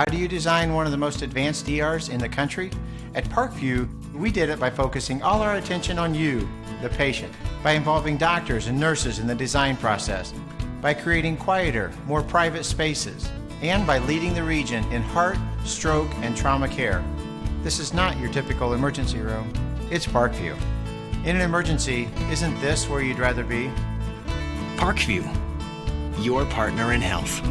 How do you design one of the most advanced ERs in the country? At Parkview, we did it by focusing all our attention on you, the patient, by involving doctors and nurses in the design process, by creating quieter, more private spaces, and by leading the region in heart, stroke, and trauma care. This is not your typical emergency room. It's Parkview. In an emergency, isn't this where you'd rather be? Parkview, your partner in health.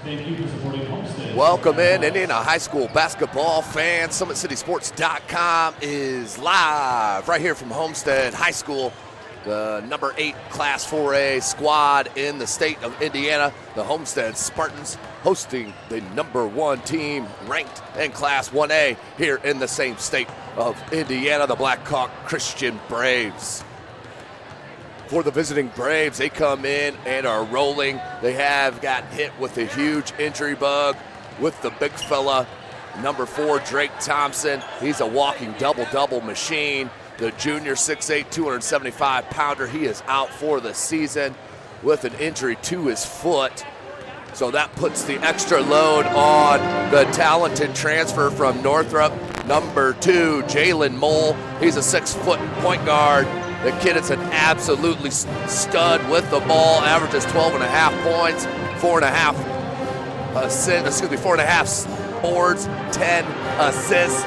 Thank you for supporting Homestead. Welcome in, Indiana high school basketball fans. SummitCitySports.com is live right here from Homestead High School. The number 8 Class 4A squad in the state of Indiana, the Homestead Spartans, hosting the number 1 team ranked in Class 1A here in the same state of Indiana, the Blackhawk Christian Braves. For the visiting Braves, they come in and are rolling. They have got hit with a huge injury bug with the big fella, number 4, Drake Thompson. He's a walking double-double machine. The junior 6'8", 275-pounder, he is out for the season with an injury to his foot. So that puts the extra load on the talented transfer from Northrop, number 2, Jalen Mole. He's a 6-foot point guard. The kid is an absolutely stud with the ball, averages 12.5 points, 4.5 boards, 10 assists,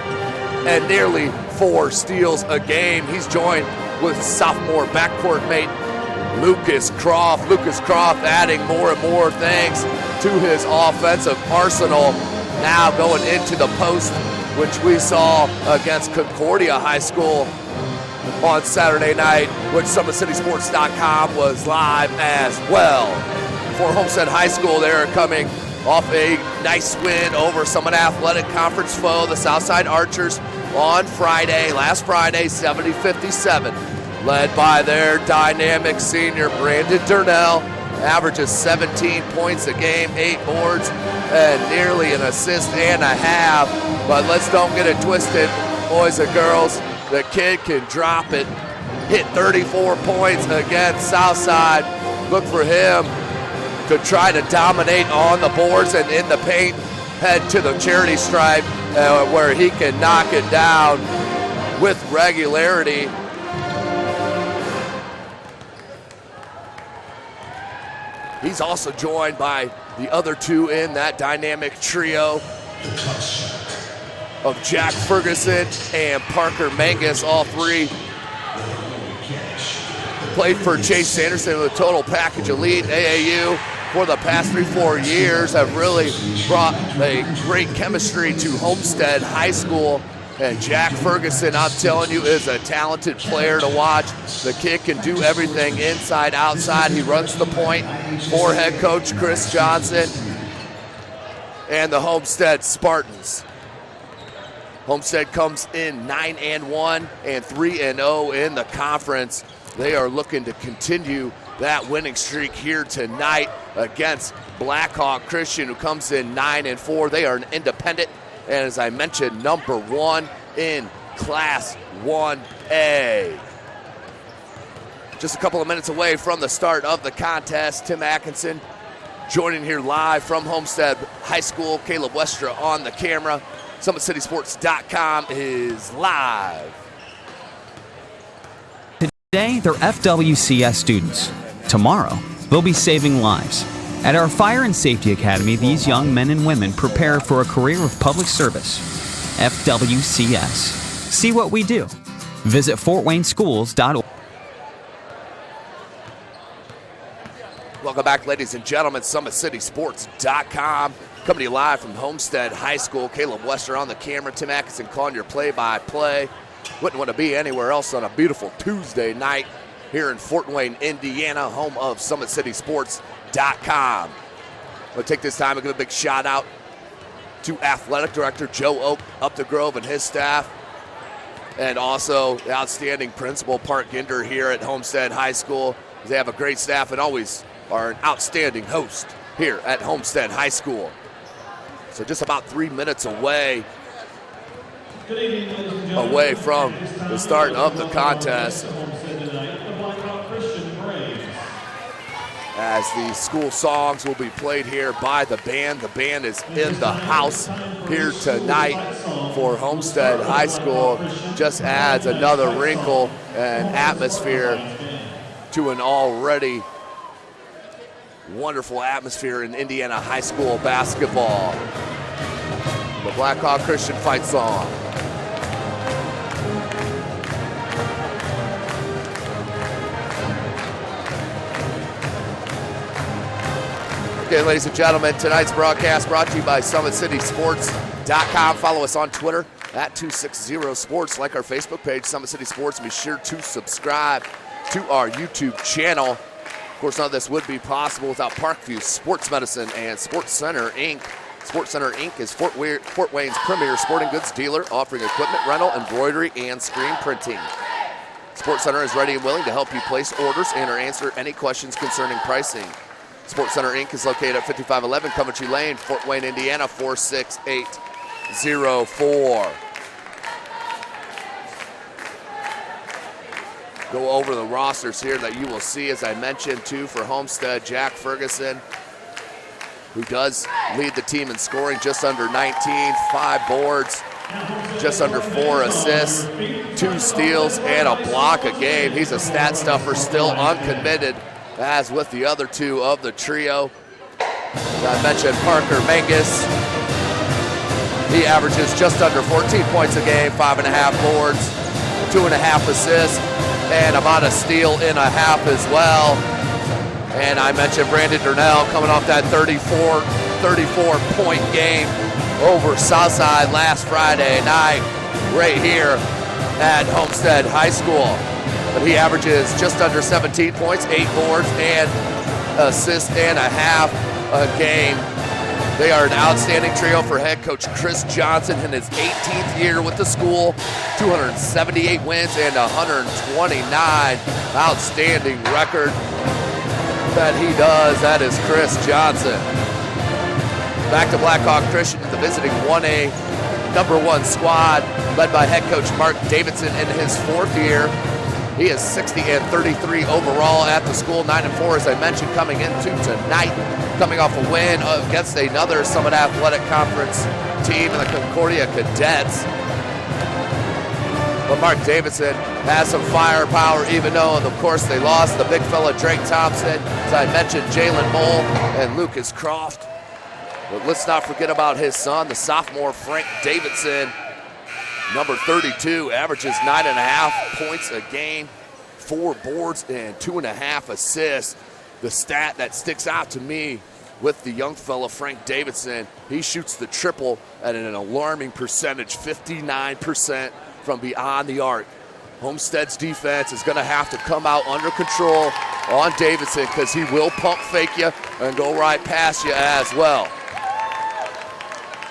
and nearly 4 steals a game. He's joined with sophomore backcourt mate Lucas Croft. Lucas Croft adding more and more things to his offensive arsenal. Now going into the post, which we saw against Concordia High School on Saturday night, which SummitCitySports.com was live as well. For Homestead High School, they're coming off a nice win over Summit Athletic Conference foe, the Southside Archers, on last Friday, 70-57. Led by their dynamic senior, Brandon Durnell, averages 17 points a game, 8 boards, and nearly an assist and a half. But let's don't get it twisted, boys and girls. The kid can drop it, hit 34 points against Southside. Look for him to try to dominate on the boards and in the paint, head to the charity stripe where he can knock it down with regularity. He's also joined by the other 2 in that dynamic trio of Jack Ferguson and Parker Mangus. All 3 played for Chase Sanderson with a total package elite. AAU for the past 3-4 years have really brought a great chemistry to Homestead High School. And Jack Ferguson, I'm telling you, is a talented player to watch. The kid can do everything inside, outside. He runs the point for head coach Chris Johnson and the Homestead Spartans. Homestead comes in 9-1 and 3-0 in the conference. They are looking to continue that winning streak here tonight against Blackhawk Christian, who comes in 9-4. They are an independent, and as I mentioned, number 1 in Class 1A. Just a couple of minutes away from the start of the contest, Tim Atkinson joining here live from Homestead High School. Caleb Westra on the camera. SummitCitySports.com is live. Today, they're FWCS students. Tomorrow, they'll be saving lives. At our Fire and Safety Academy, these young men and women prepare for a career of public service. FWCS. See what we do. Visit FortWayneSchools.org. Welcome back, ladies and gentlemen. SummitCitySports.com. Coming to you live from Homestead High School. Caleb Wester on the camera. Tim Atkinson calling your play-by-play. Wouldn't want to be anywhere else on a beautiful Tuesday night here in Fort Wayne, Indiana, home of SummitCitySports.com. We'll take this time and give a big shout out to Athletic Director Joe Oak up the Grove and his staff, and also the outstanding Principal Park Ginder here at Homestead High School. They have a great staff and always are an outstanding host here at Homestead High School. So just about 3 minutes away from the start of the contest. as the school songs will be played here by the band. The band is in the house here tonight for Homestead High School. Just adds another wrinkle and atmosphere to an already wonderful atmosphere in Indiana high school basketball. The Blackhawk Christian fight song. Okay, ladies and gentlemen, tonight's broadcast brought to you by SummitCitySports.com. Follow us on Twitter at 260sports. Like our Facebook page, Summit City Sports, and be sure to subscribe to our YouTube channel. Of course, none of this would be possible without Parkview Sports Medicine and Sports Center, Inc. Sports Center, Inc. is Fort Wayne's premier sporting goods dealer, offering equipment rental, embroidery, and screen printing. Sports Center is ready and willing to help you place orders and or answer any questions concerning pricing. Sports Center, Inc. is located at 5511 Coventry Lane, Fort Wayne, Indiana, 46804. Go over the rosters here that you will see, as I mentioned, too, for Homestead. Jack Ferguson, who does lead the team in scoring, just under 19, 5 boards, just under 4 assists, 2 steals, and a block a game. He's a stat stuffer, still uncommitted, as with the other 2 of the trio. As I mentioned, Parker Mangus. He averages just under 14 points a game, 5.5 boards, 2.5 assists, and about a steal and a half as well. And I mentioned Brandon Durnell coming off that 34-point game over Southside last Friday night right here at Homestead High School. But he averages just under 17 points, 8 boards, and assists and a half a game. They are an outstanding trio for head coach Chris Johnson in his 18th year with the school. 278 wins and 129. Outstanding record that he does. That is Chris Johnson. Back to Blackhawk Christian, the visiting 1A #1 squad, led by head coach Mark Davidson in his 4th year. He is 60-33 overall at the school, 9-4, as I mentioned, coming into tonight, coming off a win against another Summit Athletic Conference team in the Concordia Cadets. But Mark Davidson has some firepower, even though, of course, they lost the big fella Drake Thompson. As I mentioned, Jalen Mole and Lucas Croft. But let's not forget about his son, the sophomore Frank Davidson. Number 32, averages 9.5 points a game, 4 boards and 2.5 assists. The stat that sticks out to me with the young fella, Frank Davidson, he shoots the triple at an alarming percentage, 59% from beyond the arc. Homestead's defense is going to have to come out under control on Davidson, because he will pump fake you and go right past you as well.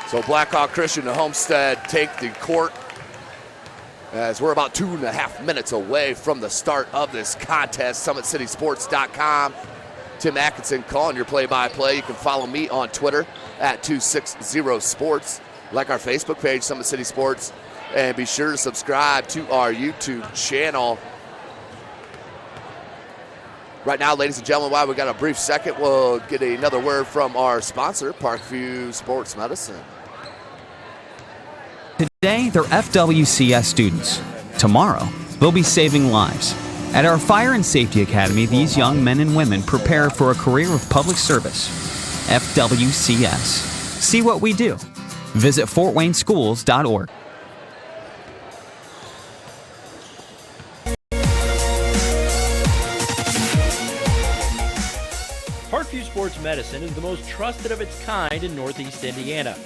So Blackhawk Christian and Homestead take the court, as we're about 2.5 minutes away from the start of this contest. SummitCitySports.com. Tim Atkinson calling your play-by-play. You can follow me on Twitter at 260sports. Like our Facebook page, Summit City Sports. And be sure to subscribe to our YouTube channel. Right now, ladies and gentlemen, while we got a brief second, we'll get another word from our sponsor, Parkview Sports Medicine. Today, they're FWCS students. Tomorrow, they'll be saving lives. At our Fire and Safety Academy, these young men and women prepare for a career of public service. FWCS. See what we do. Visit fortwayneschools.org. Parkview Sports Medicine is the most trusted of its kind in Northeast Indiana.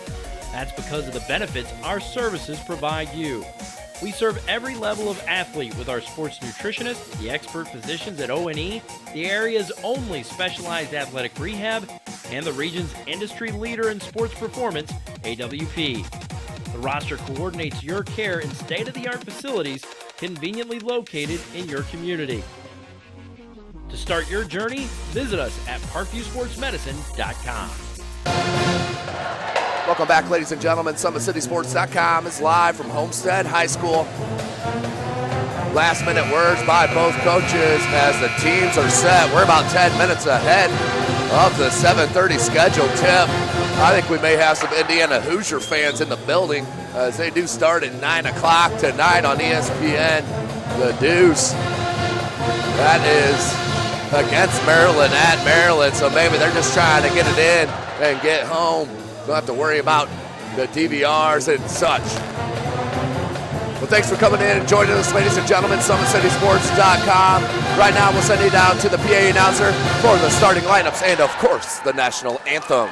That's because of the benefits our services provide you. We serve every level of athlete with our sports nutritionists, the expert physicians at O&E, the area's only specialized athletic rehab, and the region's industry leader in sports performance, AWP. The roster coordinates your care in state-of-the-art facilities conveniently located in your community. To start your journey, visit us at parkviewsportsmedicine.com. Welcome back, ladies and gentlemen. SummitCitySports.com is live from Homestead High School. last-minute words by both coaches as the teams are set. We're about 10 minutes ahead of the 7:30 schedule tip. I think we may have some Indiana Hoosier fans in the building as they do start at 9 o'clock tonight on ESPN. The Deuce. That is against Maryland at Maryland, so maybe they're just trying to get it in and get home. Don't have to worry about the DVRs and such. Well, thanks for coming in and joining us, ladies and gentlemen. SummitCitySports.com. Right now, we'll send you down to the PA announcer for the starting lineups and, of course, the national anthem.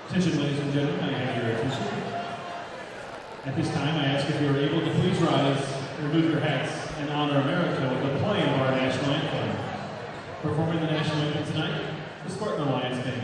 Attention, ladies and gentlemen, I have your attention. At this time, I ask if you are able to please rise, remove your hats, and honor America with the playing of our national anthem. Performing the national anthem tonight, the Spartan Alliance Band.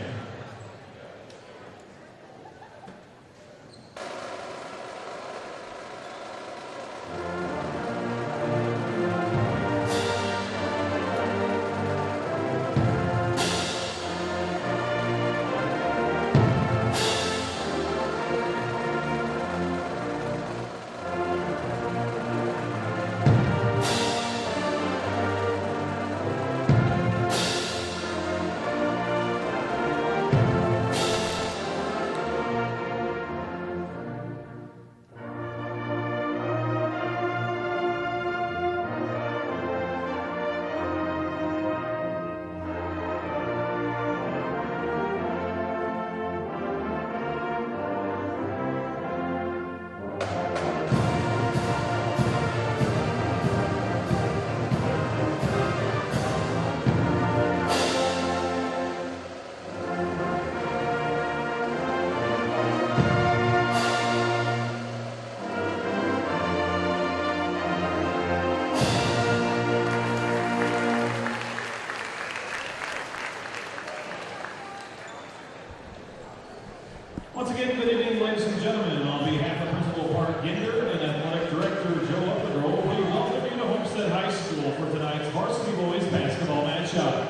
Once again, good evening, ladies and gentlemen. On behalf of Principal Park Ginder and Athletic Director Joe Upthrow, we welcome you to Homestead High School for tonight's varsity boys basketball matchup.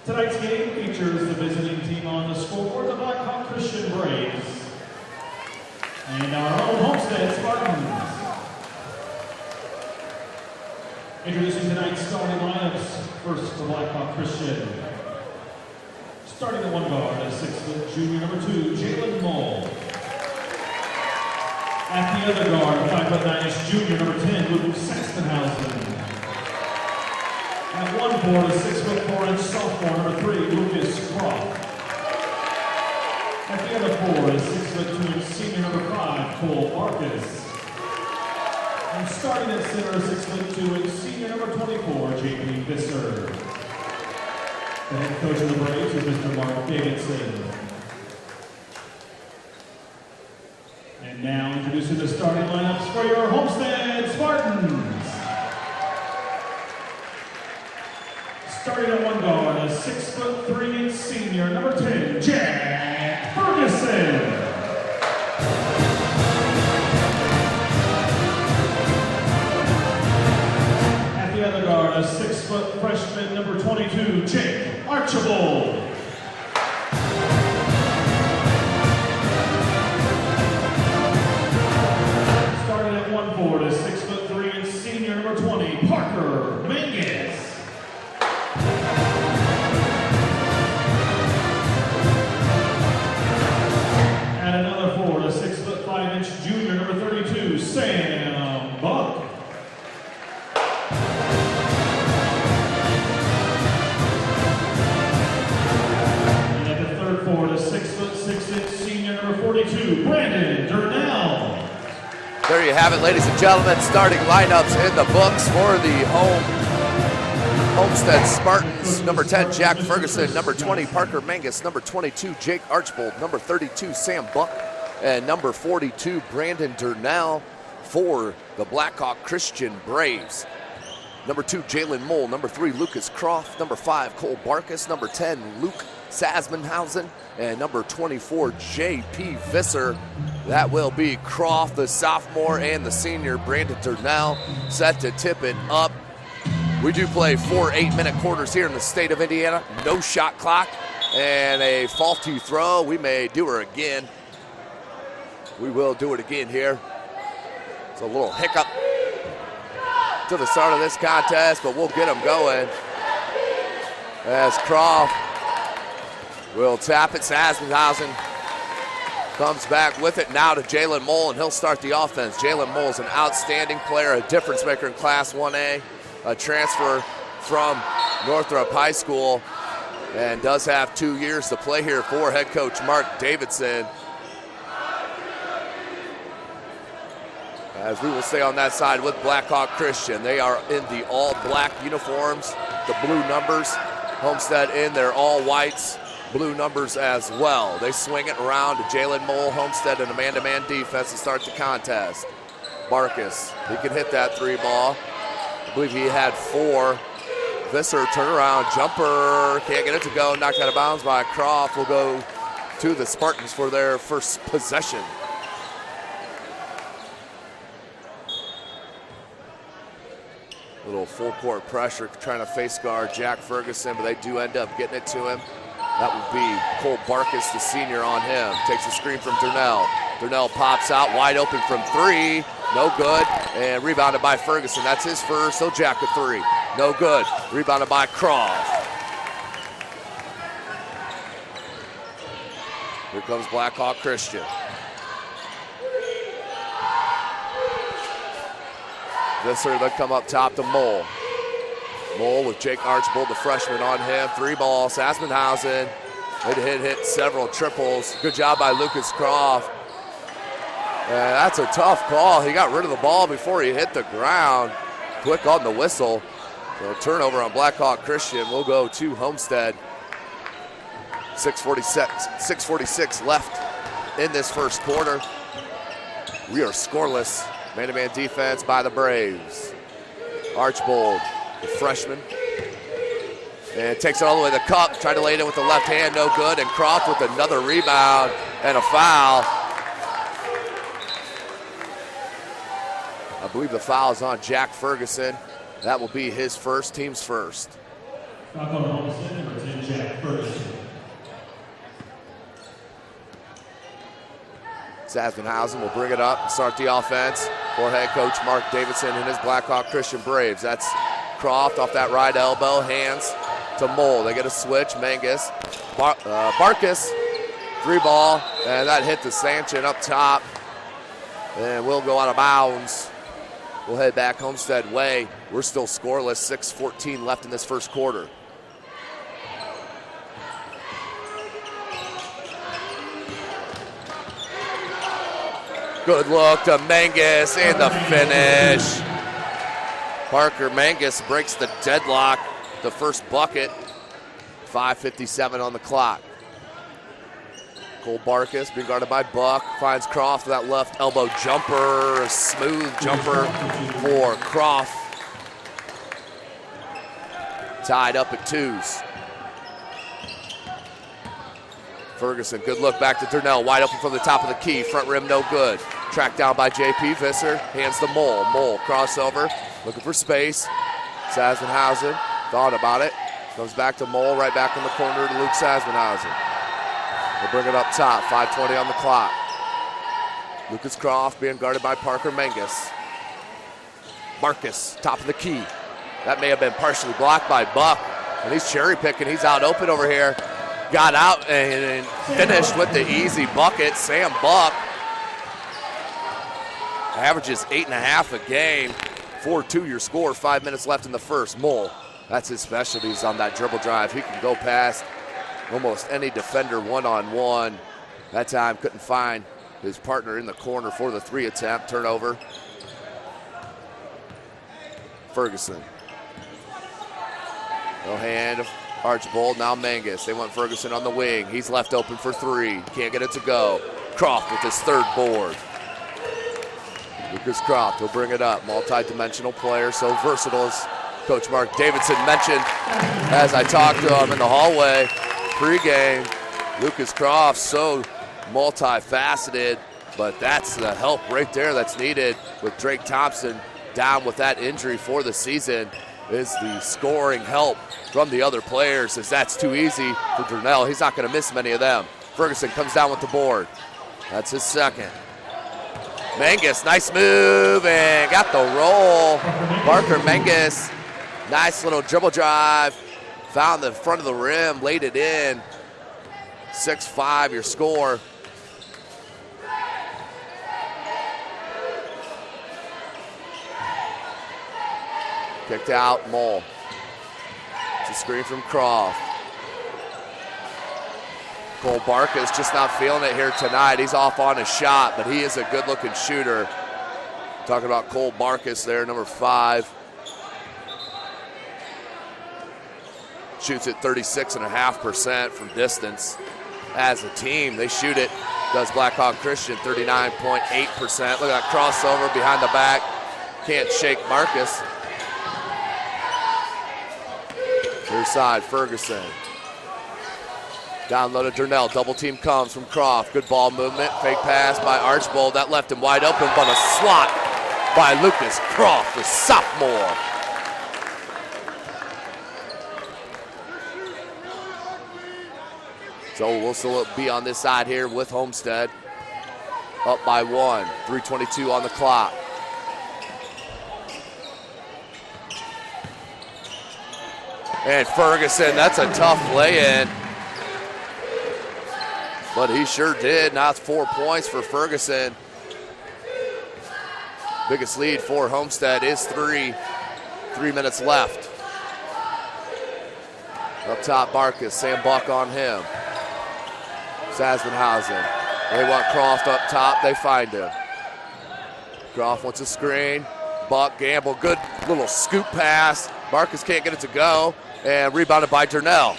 Tonight's game features the visiting team on the scoreboard, the Blackhawk Christian Braves, and our own Homestead Spartans. Introducing tonight's starting lineups. First, the Blackhawk Christian. Starting at one guard, a 6-foot junior number 2, Jalen Mull. At the other guard, a 5'9" junior number 10, Luke Saxtonhausen. At one board, a 6'4" sophomore number 3, Lucas Croft. At the other board, a 6'2" senior number 5, Cole Marcus. And starting at center, a 6'2" senior number 24, JP Visser. The head coach of the Braves is Mr. Mark Davidson. And now introducing the starting lineups for your Homestead Spartans. Starting at one guard, a 6'3" senior, number 10, Jack Ferguson. At the other guard, a 6-foot freshman, number 22, Jake Archibald. Starting at one board, a 6'3" senior, number 20, Parker Mangus. At another board, a 6'5" junior, number 32, Sam Buck. Forward, a 6'6" senior, number 42, Brandon Durnell. There you have it, ladies and gentlemen. Starting lineups in the books for the Homestead Spartans. Number 10, Jack Ferguson. Number 20, Parker Mangus. Number 22, Jake Archibald. Number 32, Sam Buck. And number 42, Brandon Durnell for the Blackhawk Christian Braves. Number 2, Jalen Mole. Number 3, Lucas Croft. Number 5, Cole Barkus. Number 10, Luke Sasmanhausen. And number 24, J.P. Visser. That will be Croft, the sophomore, and the senior, Brandon Durnell, set to tip it up. We do play 4 8-minute quarters here in the state of Indiana. No shot clock and a faulty throw. We may do her again. We will do it again here. It's a little hiccup to the start of this contest, but we'll get them going. As Croft will tap it. Sassenhausen comes back with it now to Jalen Mole, and he'll start the offense. Jalen Mole is an outstanding player, a difference maker in Class 1A, a transfer from Northrop High School, and does have 2 years to play here for head coach Mark Davidson. As we will stay on that side with Blackhawk Christian. They are in the all-black uniforms, the blue numbers. Homestead in their all-whites, blue numbers as well. They swing it around to Jalen Mole. Homestead in a man-to-man defense to start the contest. Barkus, he can hit that 3 ball. I believe he had 4. Visser, turnaround, jumper, can't get it to go, knocked out of bounds by Croft. Will go to the Spartans for their first possession. Little full court pressure, trying to face guard Jack Ferguson, but they do end up getting it to him. That would be Cole Barkus, the senior, on him. Takes a screen from Durnell. Durnell pops out wide open from 3. No good. And rebounded by Ferguson. That's his first, so Jack a 3. No good. Rebounded by Croft. Here comes Blackhawk Christian. Visser, they come up top to Mole. Mole with Jake Archbold, the freshman, on him. 3 ball, Sasmanhausen. Hit several triples. Good job by Lucas Croft. And that's a tough call. He got rid of the ball before he hit the ground. Quick on the whistle. So a turnover on Blackhawk Christian. We'll go to Homestead. 6:46 left in this first quarter. We are scoreless. Man-to-man defense by the Braves. Archbold, the freshman. And takes it all the way to the cup. Tried to lay it in with the left hand, no good. And Croft with another rebound and a foul. I believe the foul is on Jack Ferguson. That will be his first, team's first. Foul on Homestead, number 10, Jack Ferguson. Sasmanhausen will bring it up and start the offense for head coach Mark Davidson and his Blackhawk Christian Braves. That's Croft off that right elbow, hands to Mole. They get a switch, Mangus. Barkus, 3 ball, and that hit the stanchion up top. And we'll go out of bounds. We'll head back Homestead way. We're still scoreless, 6:14 left in this first quarter. Good look to Mangus and the finish. Parker Mangus breaks the deadlock, the first bucket. 5:57 on the clock. Cole Barkus being guarded by Buck, finds Croft for that left elbow jumper, a smooth jumper for Croft. Tied up at 2s. Ferguson, good look back to Durnell, wide open from the top of the key, front rim no good. Tracked down by J.P. Visser, hands to Mole. Mole crossover, looking for space. Sasmanhausen thought about it, comes back to Mole, right back in the corner to Luke Sasmanhausen. They'll bring it up top, 5:20 on the clock. Lucas Croft being guarded by Parker Mangus. Barkus, top of the key. That may have been partially blocked by Buck, and he's cherry picking, he's out open over here. Got out and finished with the easy bucket. Sam Buck averages 8.5 a game. 4-2 your score, 5 minutes left in the first. Mole, that's his specialties on that dribble drive. He can go past almost any defender one-on-one. That time couldn't find his partner in the corner for the 3 attempt. Turnover. Ferguson. No hand of Archbold, now Mangus. They want Ferguson on the wing. He's left open for 3. Can't get it to go. Croft with his 3rd board. Lucas Croft will bring it up. Multi-dimensional player, so versatile as Coach Mark Davidson mentioned as I talked to him in the hallway pregame, Lucas Croft, so multifaceted, but that's the help right there that's needed with Drake Thompson down with that injury for the season, is the scoring help from the other players, as that's too easy for Durnell. He's not going to miss many of them. Ferguson comes down with the board. That's his second. Mangus, nice move, and got the roll. Parker Mangus, nice little dribble drive. Found the front of the rim, laid it in. 6-5 your score. Kicked out, Mole. It's a screen from Croft. Cole Barkas just not feeling it here tonight. He's off on his shot, but he is a good-looking shooter. Talking about Cole Barkas there, number 5. Shoots at 36.5% from distance. As a team, they shoot it. Does Blackhawk Christian, 39.8%. Look at that crossover behind the back. Can't shake Marcus. Near side, Ferguson. Down low to Durnell. Double team comes from Croft. Good ball movement. Fake pass by Archbold. That left him wide open, but a slot by Lucas Croft, the sophomore. So we'll still be on this side here with Homestead. Up by 1. 3:22 on the clock. And Ferguson, that's a tough lay-in. But he sure did. Now it's 4 points for Ferguson. Biggest lead for Homestead is 3. 3 minutes left. Up top, Barkas. Sam Buck on him. Sassenhausen. They want Croft up top. They find him. Croft wants a screen. Buck, Gamble, good little scoop pass. Marcus can't get it to go. And rebounded by Durnell.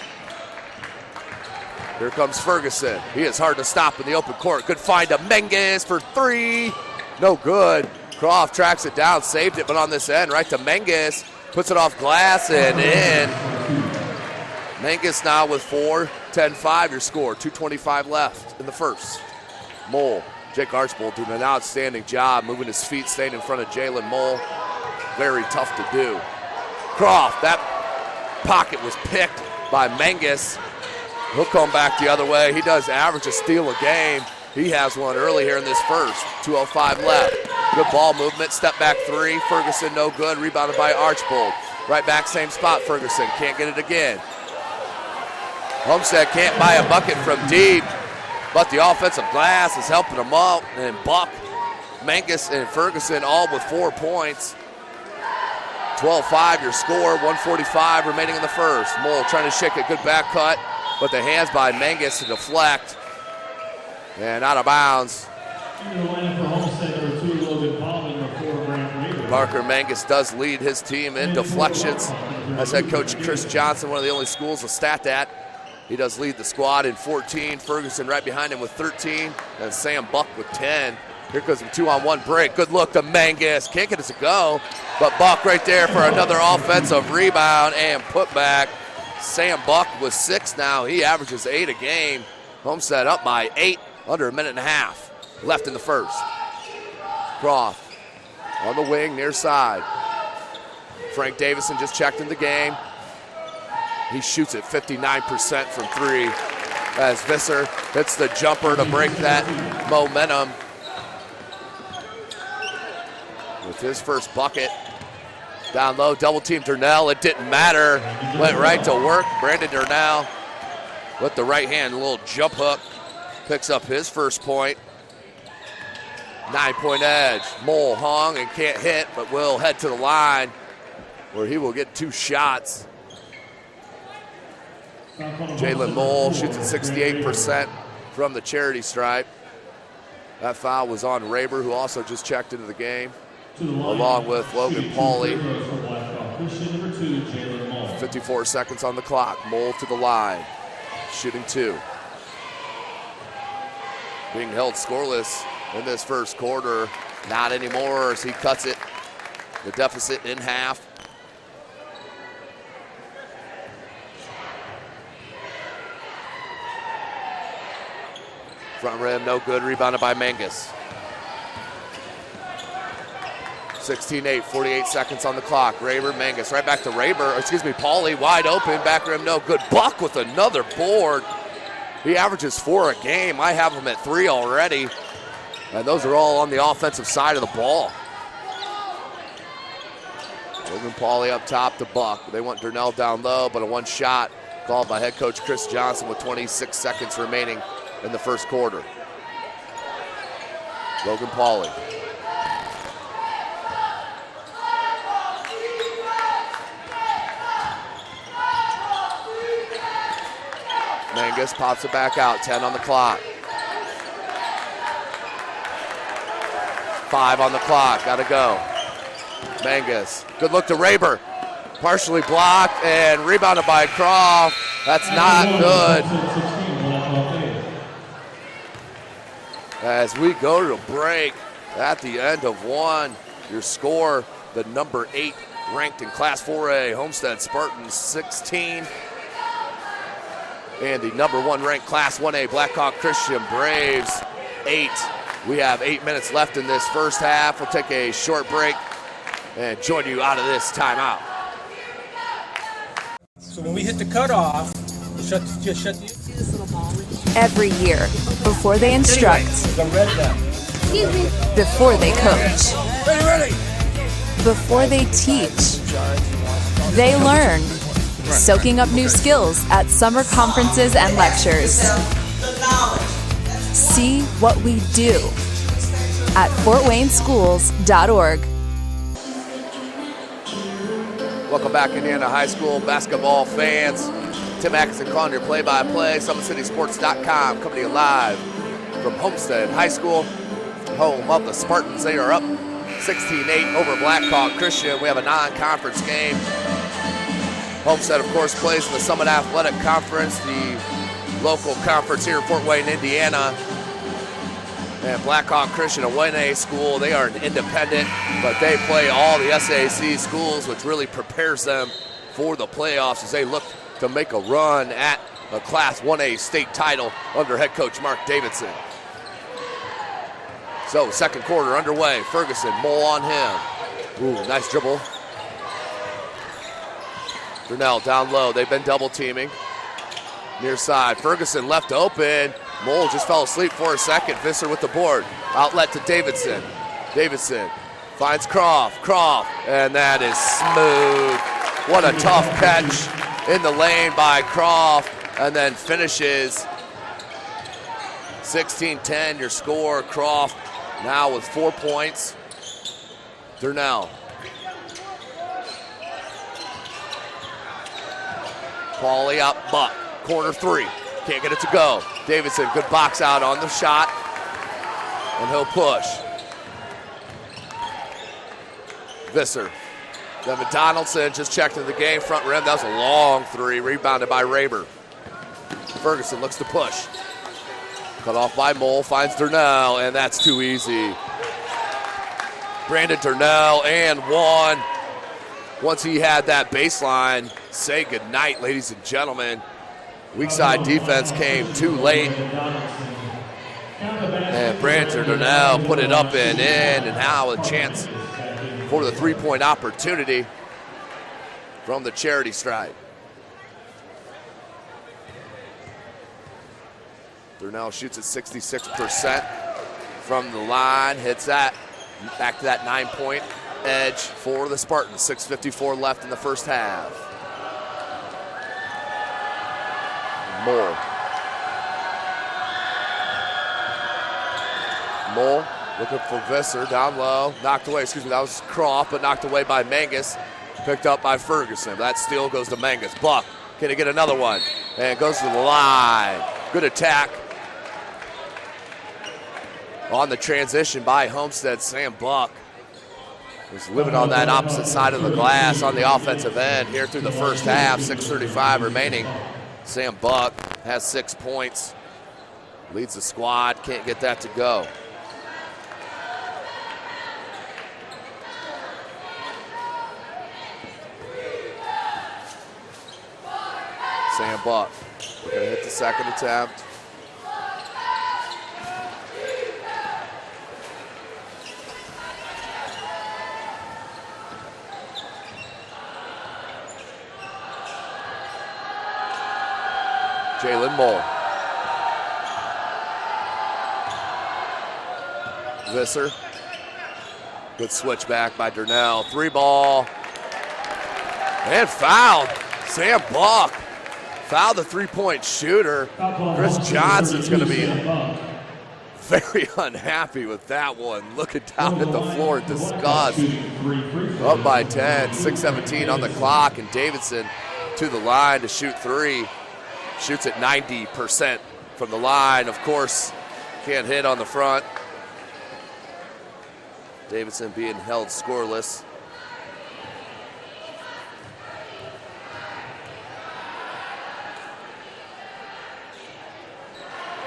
Here comes Ferguson. He is hard to stop in the open court. Good find to Menges for 3. No good. Croft tracks it down, saved it, but on this end, right to Menges. Puts it off glass and in. Menges now with 4. 10-5 your score. 2:25 left in the first. Mole. Jake Archbold doing an outstanding job moving his feet, staying in front of Jalen Mole. Very tough to do. Croft, that pocket was picked by Menges. He'll come back the other way. He does average a steal a game. He has one early here in this first. 2:05 left. Good ball movement. Step back 3. Ferguson no good. Rebounded by Archbold. Right back, same spot. Ferguson can't get it again. Homestead can't buy a bucket from deep, but the offensive glass is helping them up. And Buck, Menges, and Ferguson all with 4 points. 12-5 your score. 1:45 remaining in the first. Mole trying to shake it. Good back cut, but the hands by Menges to deflect. And out of bounds. Parker Menges does lead his team in deflections. As head coach Chris Johnson, one of the only schools to stat that. He does lead the squad in 14. Ferguson right behind him with 13. And Sam Buck with 10. Here comes a 2-on-1 break. Good look to Menges. Can't get it to go. But Buck right there for another offensive rebound and putback. Sam Buck with 6 now. He averages 8 a game. Homestead up by 8. Under a minute and a half left in the first. Croft on the wing, near side. Frank Davison just checked in the game. He shoots at 59% from 3 as Visser hits the jumper to break that momentum. With his first bucket. Down low, double team Durnell. It didn't matter. Went right to work. Brandon Durnell with the right hand, a little jump hook. Picks up his first point. 9-point edge. Mole hung and can't hit, but will head to the line where he will get 2 shots. Jalen Mole shoots at 68% from the charity stripe. That foul was on Raber, who also just checked into the game, along with Logan Pauly. 54 seconds on the clock. Mole to the line, shooting 2. Being held scoreless in this first quarter. Not anymore as he cuts it. The deficit in half. Front rim, no good. Rebounded by Mangus. 16-8, 48 seconds on the clock. Raber, Mangus, right back to Raber. Pauly, wide open. Back rim, no good. Buck with another board. He averages 4 a game. I have him at 3 already. And those are all on the offensive side of the ball. Logan Pauly up top to Buck. They want Durnell down low, but a one shot called by head coach Chris Johnson with 26 seconds remaining in the first quarter. Logan Pauly. Mangus pops it back out, 10 on the clock. 5 on the clock, gotta go. Mangus, good look to Raber. Partially blocked and rebounded by Croft. That's not good. As we go to break at the end of one, your score, the number 8 ranked in Class 4A, Homestead Spartans 16. And the number 1 ranked Class 1A, Blackhawk Christian Braves 8. We have 8 minutes left in this first half. We'll take a short break and join you out of this timeout. So when we hit the cutoff, just shut the... Every year, before they instruct, before they coach, before they teach, they learn, soaking up new skills at summer conferences and lectures. See what we do at fortwayneschools.org. Welcome back, Indiana High School basketball fans. Tim Atkinson calling your play-by-play. SummitCitySports.com coming to you live from Homestead High School, home of the Spartans. They are up 16-8 over Blackhawk Christian. We have a non-conference game. Homestead, of course, plays in the Summit Athletic Conference, the local conference here in Fort Wayne, Indiana. And Blackhawk Christian, a 1A school. They are an independent, but they play all the SAC schools, which really prepares them for the playoffs as they look to make a run at a Class 1A state title under head coach Mark Davidson. So, second quarter underway. Ferguson, Mole on him. Ooh, nice dribble. Durnell down low. They've been double teaming. Near side. Ferguson left open. Mole just fell asleep for a second. Visser with the board. Outlet to Davidson. Davidson finds Croft. And that is smooth. What a tough catch in the lane by Croft. And then finishes 16-10, your score. Croft now with 4 points. Durnell. Pauly up, Buck. Corner 3. Can't get it to go. Davidson, good box out on the shot. And he'll push. Visser. Devin Donaldson just checked into the game. Front rim. That was a long 3. Rebounded by Raber. Ferguson looks to push. Cut off by Mole. Finds Durnell. And that's too easy. Brandon Durnell and one. Once he had that baseline, say goodnight, ladies and gentlemen. Weak side defense came too late. And Brandon Durnell put it up and in, and now a chance for the three-point opportunity from the charity stripe. Durnell shoots at 66% from the line, hits that, back to that 9-point edge for the Spartans. 6:54 left in the first half. Mole looking for Visser down low. Knocked away, that was Croft, but knocked away by Mangus. Picked up by Ferguson. That steal goes to Mangus. Buck, can he get another one? And goes to the line. Good attack on the transition by Homestead. Sam Buck was living on that opposite side of the glass on the offensive end here through the first half. 6:35 remaining. Sam Buck has 6 points. Leads the squad. Can't get that to go. Sam Buck. We're going to hit the second attempt. Jalen Mole. Visser. Good switch back by Durnell. 3-ball. And fouled. Sam Buck. Fouled the three-point shooter. Chris Johnson's going to be very unhappy with that one. Looking down at the floor in disgust. Up by 10, 6:17 on the clock, and Davidson to the line to shoot three. Shoots at 90% from the line. Of course, can't hit on the front. Davidson being held scoreless.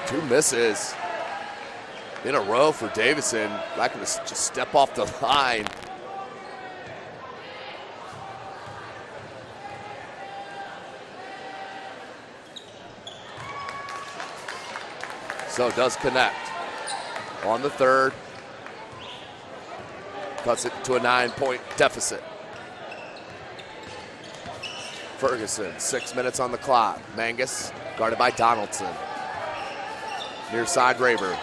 Two misses in a row for Davidson. Not going to just step off the line. So does connect on the third. Cuts it to a 9-point deficit. Ferguson, 6 minutes on the clock. Mangus guarded by Donaldson. Near side, Raber.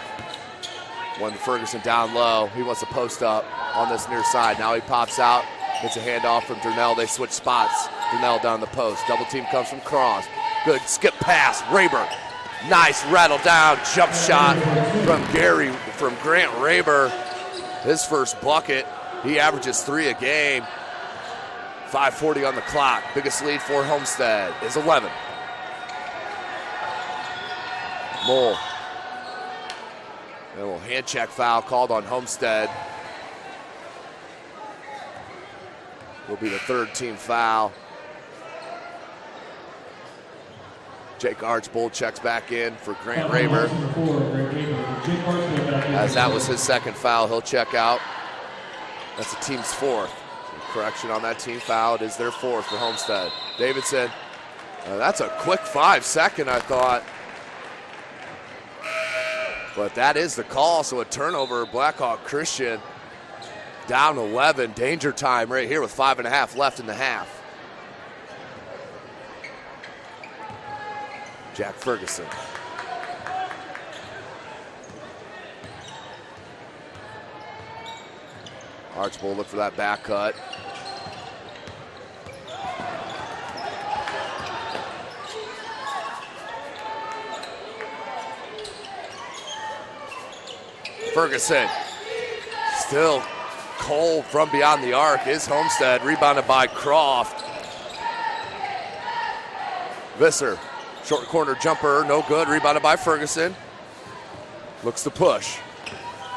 One Ferguson down low. He wants to post up on this near side. Now he pops out, gets a handoff from Durnell. They switch spots. Durnell down the post. Double team comes from Cross. Good skip pass, Raber. Nice rattle down jump shot from Grant Raber. His first bucket. He averages 3 a game. 5:40 on the clock. Biggest lead for Homestead is 11. Mole. A little hand check foul called on Homestead. Will be the third team foul. Jake Archbold checks back in for Grant Raber. As that was his second foul, he'll check out. That's the team's fourth. Correction on that team foul. It is their fourth for Homestead. Davidson, that's a quick 5-second, I thought. But that is the call, so a turnover. Blackhawk Christian down 11. Danger time right here with 5.5 left in the half. Jack Ferguson. Archbold look for that back cut. Ferguson still cold from beyond the arc is Homestead, rebounded by Croft. Visser, short corner jumper, no good, rebounded by Ferguson. Looks to push.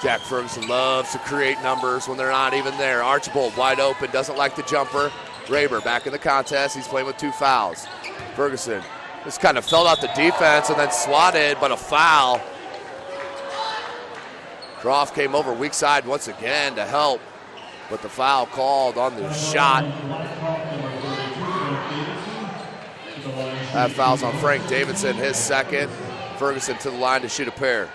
Jack Ferguson loves to create numbers when they're not even there. Archbold wide open, doesn't like the jumper. Raber back in the contest, he's playing with 2 fouls. Ferguson just kind of fell out the defense and then swatted, but a foul. Croft came over weak side once again to help, but the foul called on the shot. That foul's on Frank Davidson, his second. Ferguson to the line to shoot a pair.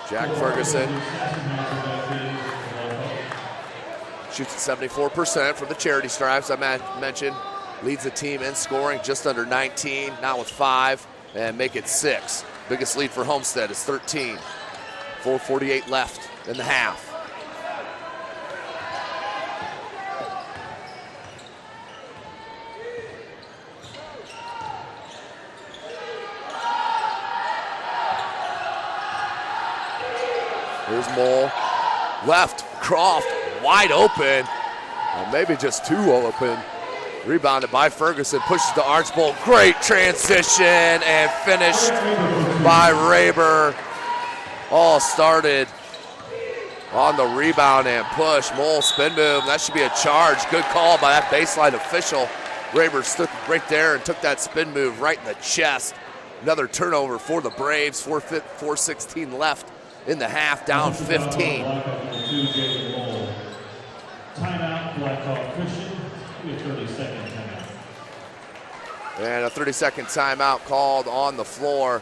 Jack Ferguson shoots at 74% from the charity stripes I mentioned. Leads the team in scoring just under 19, now with 5, and make it 6. Biggest lead for Homestead is 13. 4:48 left in the half. Here's Mole. Left, Croft wide open, or maybe just too open. Rebounded by Ferguson, pushes to Archbold. Great transition and finished by Raber. All started on the rebound and push. Mole spin move, that should be a charge. Good call by that baseline official. Raber stood right there and took that spin move right in the chest. Another turnover for the Braves. 4:16 left in the half, down 15. Timeout, Blackhawk Christian. 30-second timeout. And a 30-second timeout called on the floor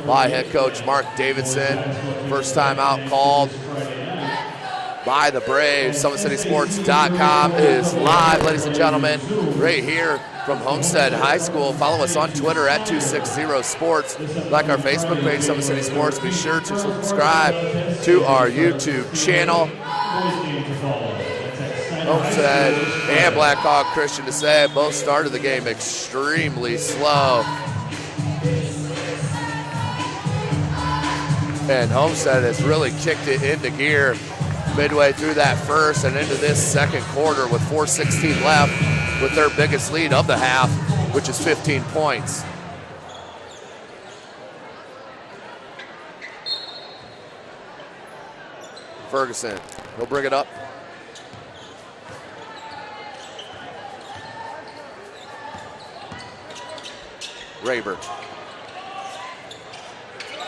by head coach Mark Davidson. First timeout called by the Braves. SummitCitySports.com is live, ladies and gentlemen, right here from Homestead High School. Follow us on Twitter at 260sports. Like our Facebook page, Summit City Sports. Be sure to subscribe to our YouTube channel. Homestead and Blackhawk Christian to say it, both started the game extremely slow. And Homestead has really kicked it into gear midway through that first and into this second quarter with 4:16 left with their biggest lead of the half, which is 15 points. Ferguson, he'll bring it up. Raber.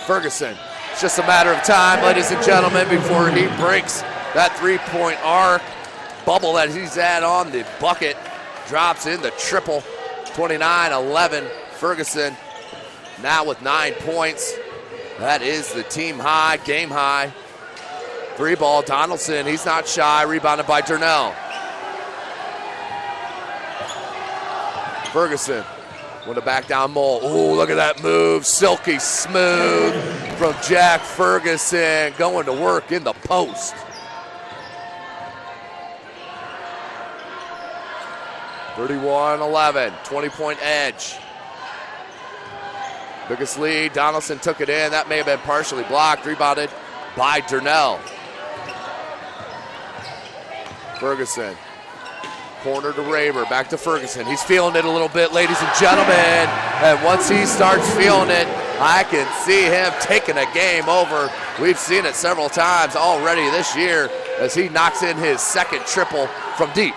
Ferguson. It's just a matter of time, ladies and gentlemen, before he breaks that three-point arc. Bubble that he's at on the bucket drops in the triple. 29-11. Ferguson now with 9 points. That is the team high, game high. Three ball, Donaldson, he's not shy, rebounded by Durnell. Ferguson with a back down Mole. Ooh, look at that move. Silky smooth from Jack Ferguson going to work in the post. (31-11), 20-point edge. Biggest lead, Donaldson took it in. That may have been partially blocked, rebounded by Durnell. Ferguson. Corner to Raber, back to Ferguson. He's feeling it a little bit, ladies and gentlemen. And once he starts feeling it, I can see him taking a game over. We've seen it several times already this year as he knocks in his second triple from deep.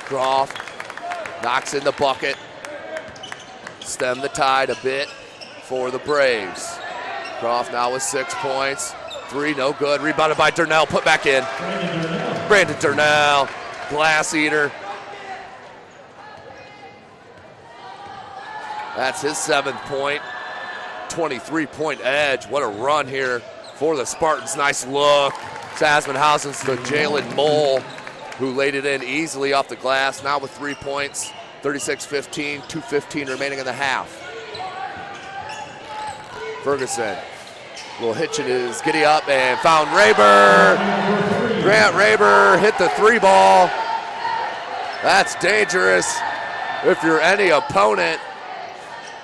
Croft knocks in the bucket. Stem the tide a bit for the Braves. Croft now with 6 points. Three, no good. Rebounded by Durnell, put back in. Brandon Durnell, glass eater. That's his 7th point. 23-point edge. What a run here for the Spartans. Nice look. Sasmanhausen's to Jalen Mole, who laid it in easily off the glass. Now with 3 points. 36-15, 2:15 remaining in the half. Ferguson, little hitch in his giddy up and found Raber. Grant Raber hit the three ball. That's dangerous if you're any opponent.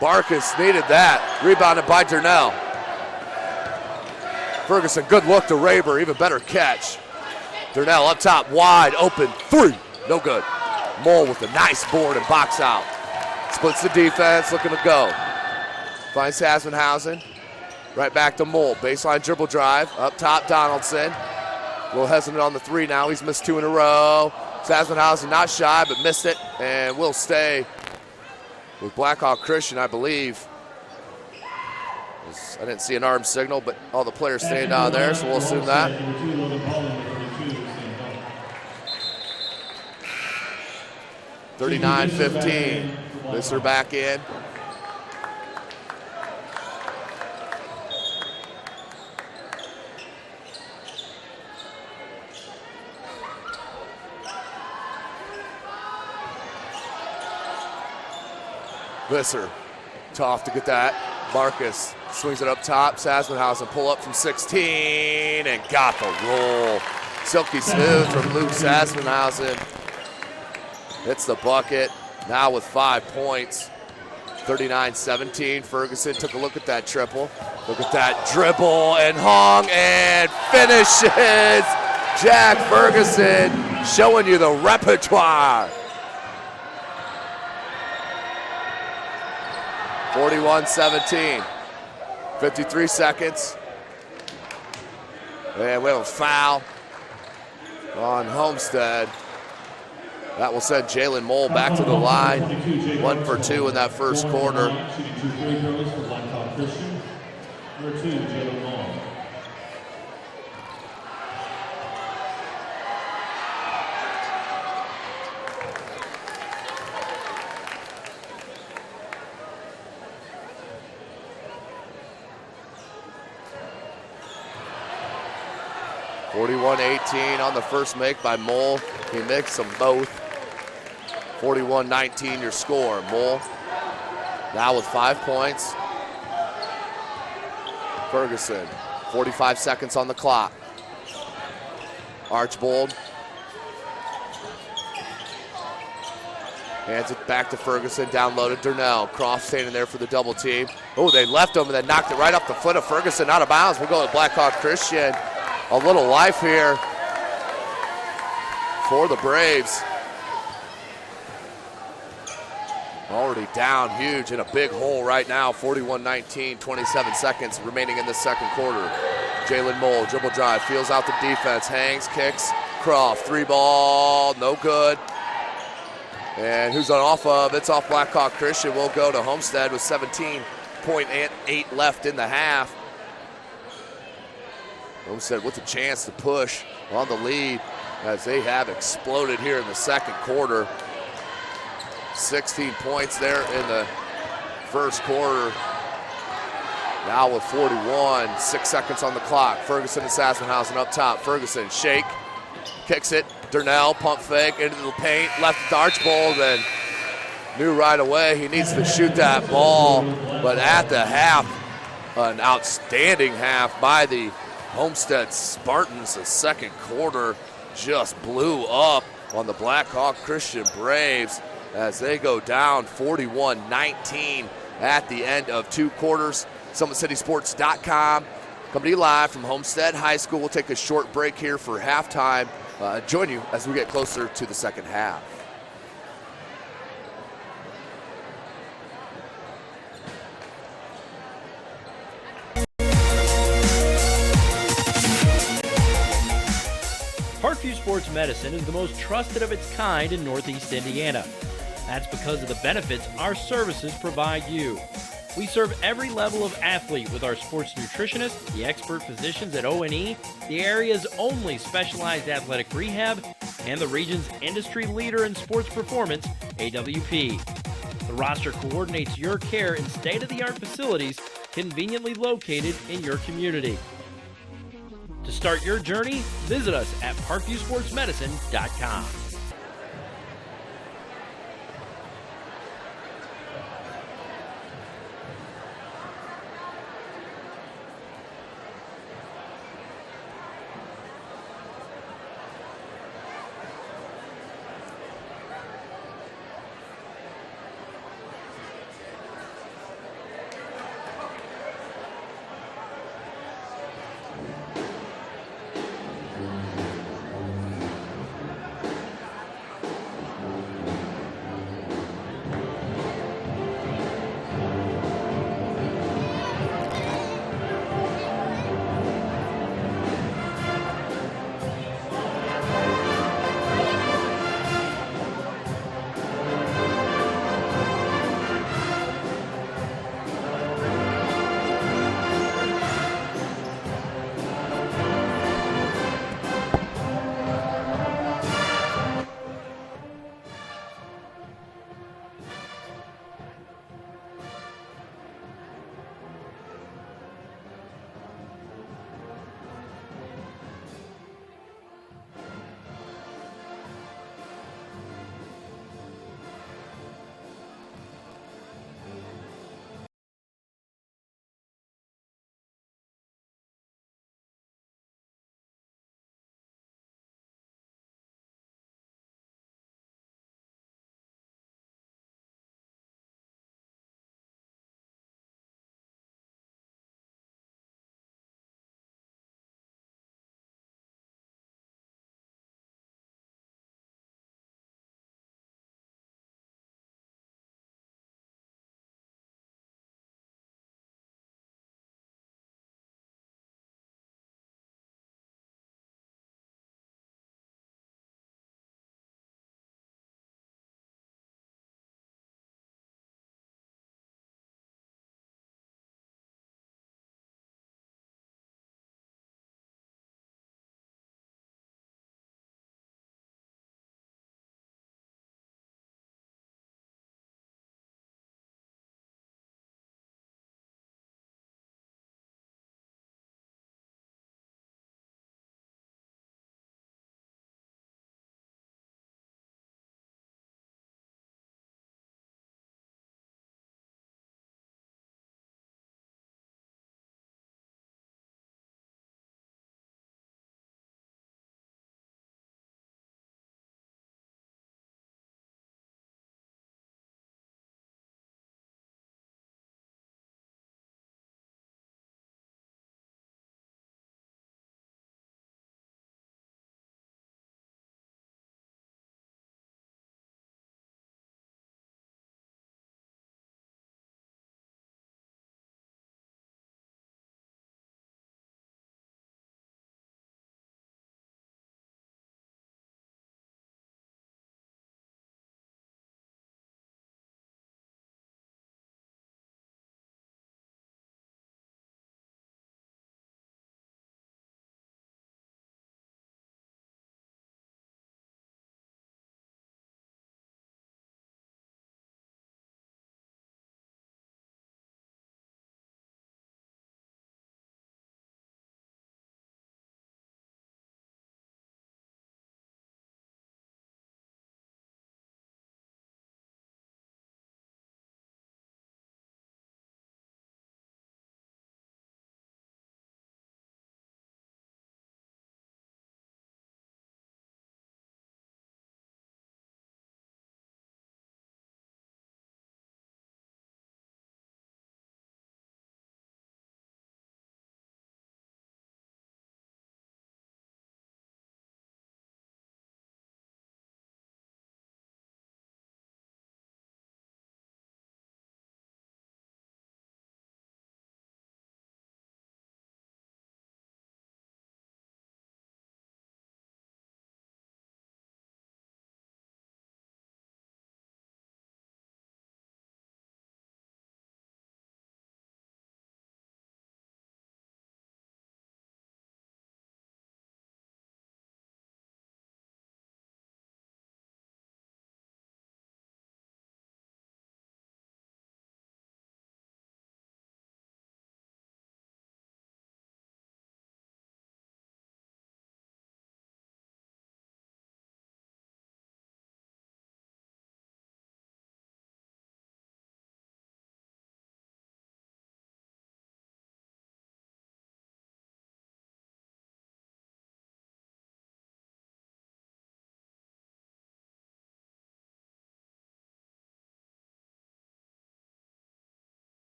Barkus needed that. Rebounded by Durnell. Ferguson, good look to Raber, even better catch. Durnell up top, wide open, three, no good. Mole with a nice board and box out. Splits the defense, looking to go. Finds Sasmanhausen. Right back to Mole. Baseline dribble drive. Up top, Donaldson. A little hesitant on the three now. He's missed 2 in a row. Sasmanhausen not shy, but missed it. And will stay with Blackhawk Christian, I believe. I didn't see an arm signal, but all the players staying down there, so we'll assume that. (39-15). Visser back in. Visser, tough to get that. Marcus swings it up top. Sasmanhausen pull up from 16 and got the roll. Silky smooth from Luke Sasmanhausen. Hits the bucket, now with 5 points. 39-17, Ferguson took a look at that triple. Look at that dribble and hung and finishes. Jack Ferguson showing you the repertoire. 41-17, 53 seconds. And we have a foul on Homestead. That will send Jalen Mole back to the line. 1 for 2 in that first quarter. 41-18 on the first make by Mole. He makes them both. 41-19 your score. Mole now with 5 points. Ferguson, 45 seconds on the clock. Archbold hands it back to Ferguson, downloaded Durnell. Croft standing there for the double team. Oh, they left him and then knocked it right off the foot of Ferguson, out of bounds. We'll go with Blackhawk Christian. A little life here for the Braves. Already down huge in a big hole right now. 41-19, 27 seconds remaining in the second quarter. Jalen Mole, dribble drive, feels out the defense, hangs, kicks. Croft, 3-ball, no good. And who's on off of? It's off Blackhawk Christian. We'll go to Homestead with 17.8 left in the half. Homestead with a chance to push on the lead as they have exploded here in the second quarter. 16 points there in the first quarter. Now with 41, 6 seconds on the clock. Ferguson and Sassenhausen up top. Ferguson, shake, kicks it. Durnell, pump fake into the paint, left it to Archbold, and knew right away he needs to shoot that ball. But at the half, an outstanding half by the Homestead Spartans. The second quarter just blew up on the Blackhawk Christian Braves as they go down 41-19 at the end of 2 quarters. SummitCitySports.com coming to you live from Homestead High School. We'll take a short break here for halftime. Join you as we get closer to the second half. Parkview Sports Medicine is the most trusted of its kind in Northeast Indiana. That's because of the benefits our services provide you. We serve every level of athlete with our sports nutritionists, the expert physicians at O&E, the area's only specialized athletic rehab, and the region's industry leader in sports performance, AWP. The roster coordinates your care in state-of-the-art facilities conveniently located in your community. To start your journey, visit us at parkviewsportsmedicine.com.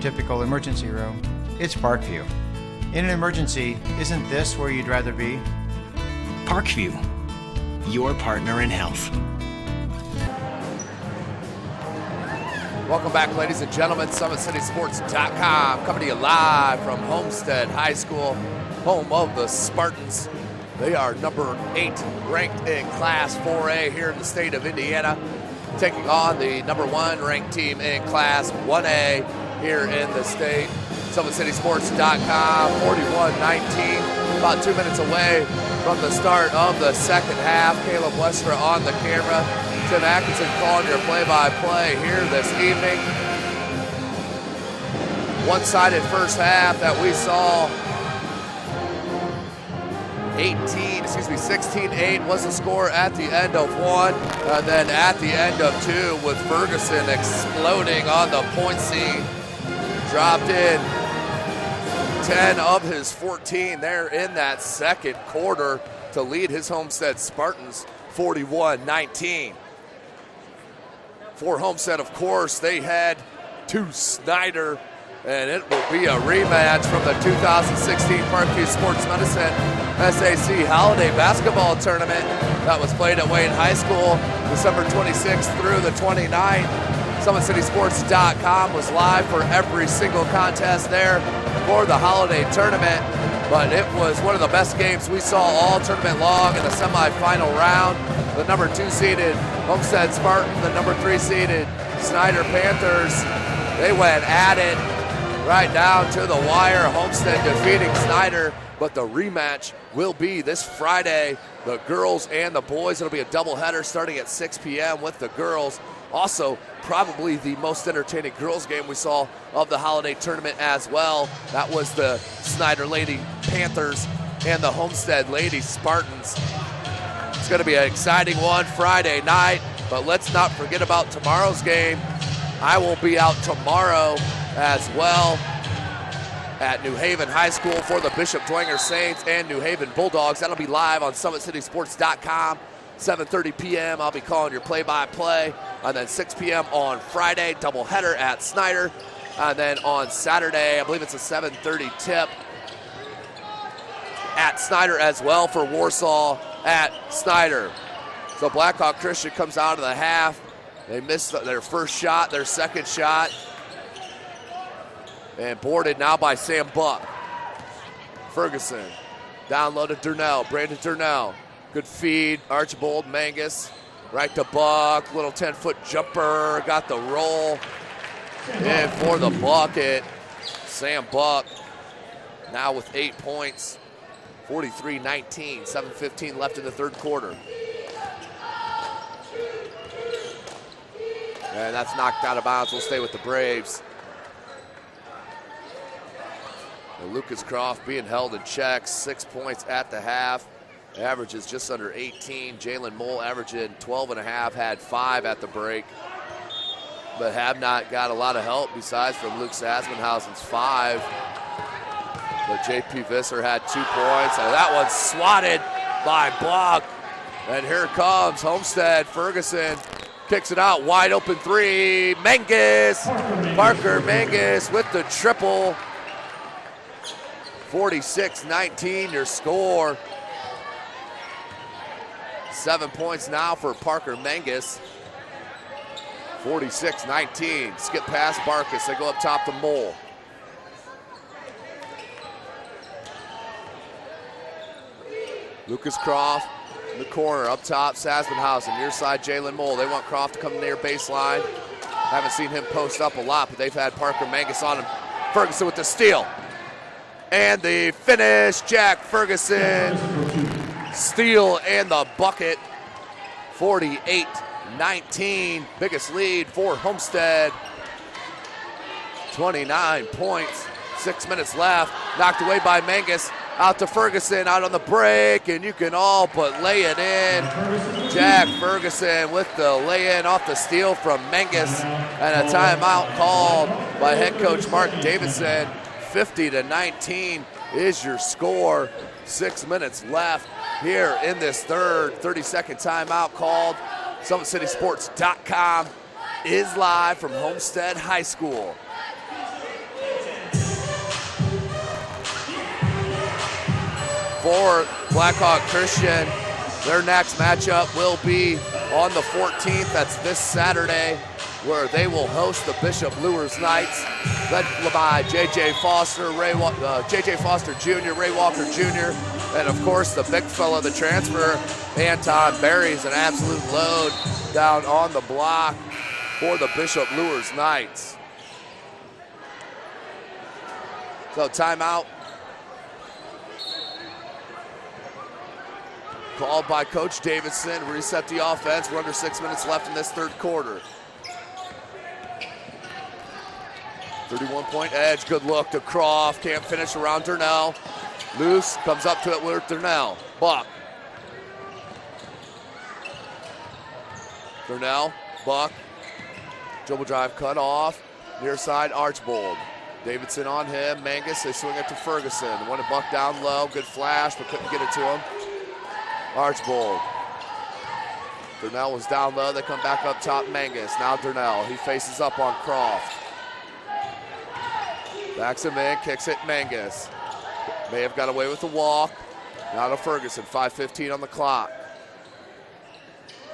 typical emergency room, it's Parkview. In an emergency, isn't this where you'd rather be? Parkview, your partner in health. Welcome back, ladies and gentlemen. SummitCitySports.com coming to you live from Homestead High School, home of the Spartans. They are number 8 ranked in Class 4A here in the state of Indiana, taking on the number 1 ranked team in Class 1A here in the state. SummitCitySports.com, 41-19, about 2 minutes away from the start of the second half. Caleb Westra on the camera. Tim Atkinson calling your play-by-play here this evening. One-sided first half that we saw. 16-8 was the score at the end of one, and then at the end of two with Ferguson exploding on the point scene. Dropped in 10 of his 14 there in that second quarter to lead his Homestead Spartans 41-19. For Homestead, of course, they head to Snyder, and it will be a rematch from the 2016 Parkview Sports Medicine SAC Holiday Basketball Tournament that was played at Wayne High School December 26th through the 29th. SummitCitySports.com was live for every single contest there for the holiday tournament, but it was one of the best games we saw all tournament long in the semifinal round. The number 2 seeded Homestead Spartan, the number 3 seeded Snyder Panthers, they went at it right down to the wire. Homestead defeating Snyder, but the rematch will be this Friday. The girls and the boys, it'll be a doubleheader starting at 6 p.m. with the girls. Also, probably the most entertaining girls game we saw of the holiday tournament as well. That was the Snyder Lady Panthers and the Homestead Lady Spartans. It's going to be an exciting one Friday night, but let's not forget about tomorrow's game. I will be out tomorrow as well at New Haven High School for the Bishop Dwenger Saints and New Haven Bulldogs. That'll be live on SummitCitySports.com. 7:30 p.m. I'll be calling your play-by-play. And then 6 p.m. on Friday, doubleheader at Snyder. And then on Saturday, I believe it's a 7:30 tip at Snyder as well for Warsaw at Snyder. So Blackhawk Christian comes out of the half. They missed their first shot, their second shot. And boarded now by Sam Buck. Ferguson, down low to Durnell, Brandon Durnell. Good feed, Archibald Mangus, right to Buck, little 10-foot jumper, got the roll. In for the bucket, Sam Buck, now with 8 points, 43-19, 7:15 left in the third quarter. And that's knocked out of bounds, we'll stay with the Braves. And Lucas Croft being held in check, 6 points at the half. Averages just under 18. Jalen Mole averaging 12.5, had 5 at the break. But have not got a lot of help besides from Luke Sasmenhausen's 5. But J.P. Visser had 2 points. And that one's swatted by Block. And here comes Homestead. Ferguson kicks it out, wide open 3. Mangus, Parker Mangus with the triple. 46-19 your score. 7 points now for Parker Mangus. 46-19. Skip past Barkus. They go up top to Mole. Lucas Croft in the corner. Up top, Sasmenhausen. Near side, Jalen Mole. They want Croft to come near baseline. Haven't seen him post up a lot, but they've had Parker Mangus on him. Ferguson with the steal. And the finish, Jack Ferguson. Steal and the bucket, 48-19, biggest lead for Homestead. 29 points, 6 minutes left, knocked away by Mangus, out to Ferguson, out on the break, and you can all but lay it in. Jack Ferguson with the lay-in off the steal from Mangus, and a timeout called by head coach Mark Davidson. 50-19 is your score, 6 minutes left here in this third. 30-second timeout called. SummitCitySports.com is live from Homestead High School. for Blackhawk Christian. Their next matchup will be on the 14th. That's this Saturday, where they will host the Bishop Lures Knights, led by J.J. Foster, J.J. Foster Jr., Ray Walker Jr., and of course the big fella, the transfer, Anton Berry's an absolute load down on the block for the Bishop Lures Knights. So timeout called by Coach Davidson. Reset the offense. We're under 6 minutes left in this third quarter. 31-point edge. Good look to Croft. Can't finish around Durnell. Loose. Comes up to it with Durnell. Buck. Durnell. Buck. Dribble drive cut off. Near side Archbold. Davidson on him. Mangus. They swing it to Ferguson. Wanted Buck down low. Good flash, but couldn't get it to him. Archbold. Durnell was down low. They come back up top. Mangus. Now Durnell. He faces up on Croft. Backs him in. Kicks it. Mangus. May have got away with the walk. Now to Ferguson. 5:15 on the clock.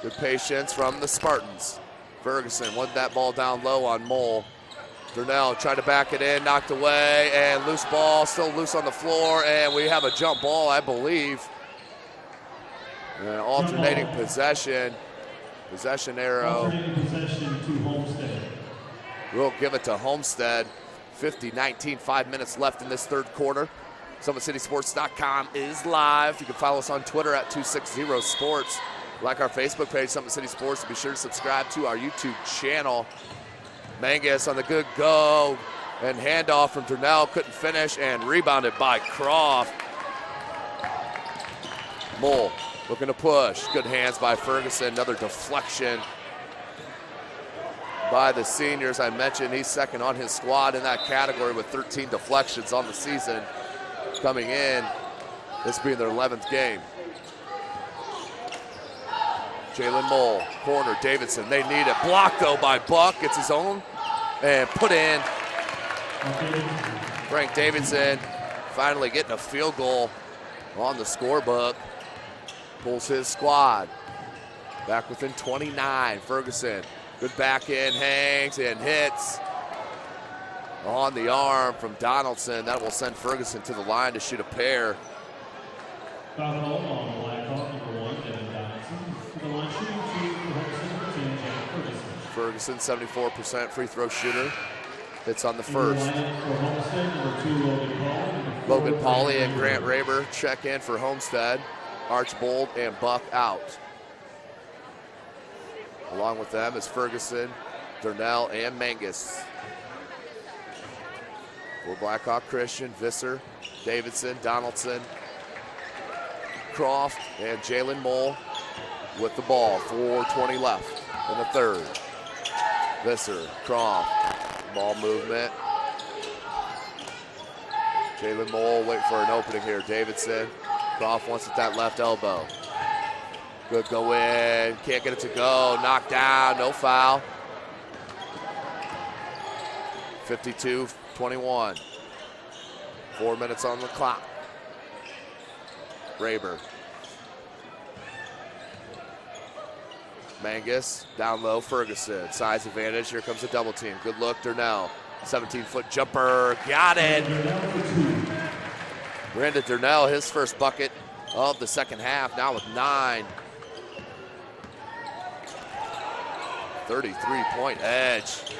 Good patience from the Spartans. Ferguson wanted that ball down low on Mole. Durnell tried to back it in. Knocked away. And loose ball. Still loose on the floor. And we have a jump ball, I believe. Alternating possession. Possession arrow. Alternating possession to Homestead. We'll give it to Homestead. 50-19, 5 minutes left in this third quarter. SummitCitySports.com is live. You can follow us on Twitter at 260sports. Like our Facebook page, Summit City Sports. Be sure to subscribe to our YouTube channel. Mangus on the good go. And handoff from Durnell. Couldn't finish and rebounded by Croft. Mole looking to push. Good hands by Ferguson. Another deflection by the seniors. I mentioned he's second on his squad in that category with 13 deflections on the season. Coming in, this being their 11th game. Jalen Mole, corner, Davidson, they need it. Blocked though by Buck, gets his own and put in. Frank Davidson finally getting a field goal on the scorebook. Pulls his squad back within 29. Ferguson, good back end, hangs and hits on the arm from Donaldson. That will send Ferguson to the line to shoot a pair. Foul on Blackhawk, number 1, Devin Donaldson. To the line shooting two, Homestead, number 2, Jack Ferguson. Ferguson, 74% free throw shooter. Hits on the first. Logan Pauly and Grant Raber check in for Homestead. Archbold and Buck out. Along with them is Ferguson, Durnell, and Mangus. For Blackhawk Christian, Visser, Davidson, Donaldson, Croft, and Jalen Mole with the ball. 4:20 left in the third. Visser, Croft, ball movement. Jalen Mole waiting for an opening here. Davidson, Croft wants it that left elbow. Good go in, can't get it to go. Knocked down, no foul. 52-21. 4 minutes on the clock. Raber. Mangus, down low, Ferguson. Size advantage, here comes a double team. Good look, Durnell. 17-foot jumper, got it. Brandon Durnell, his first bucket of the second half, now with 9. 33-point edge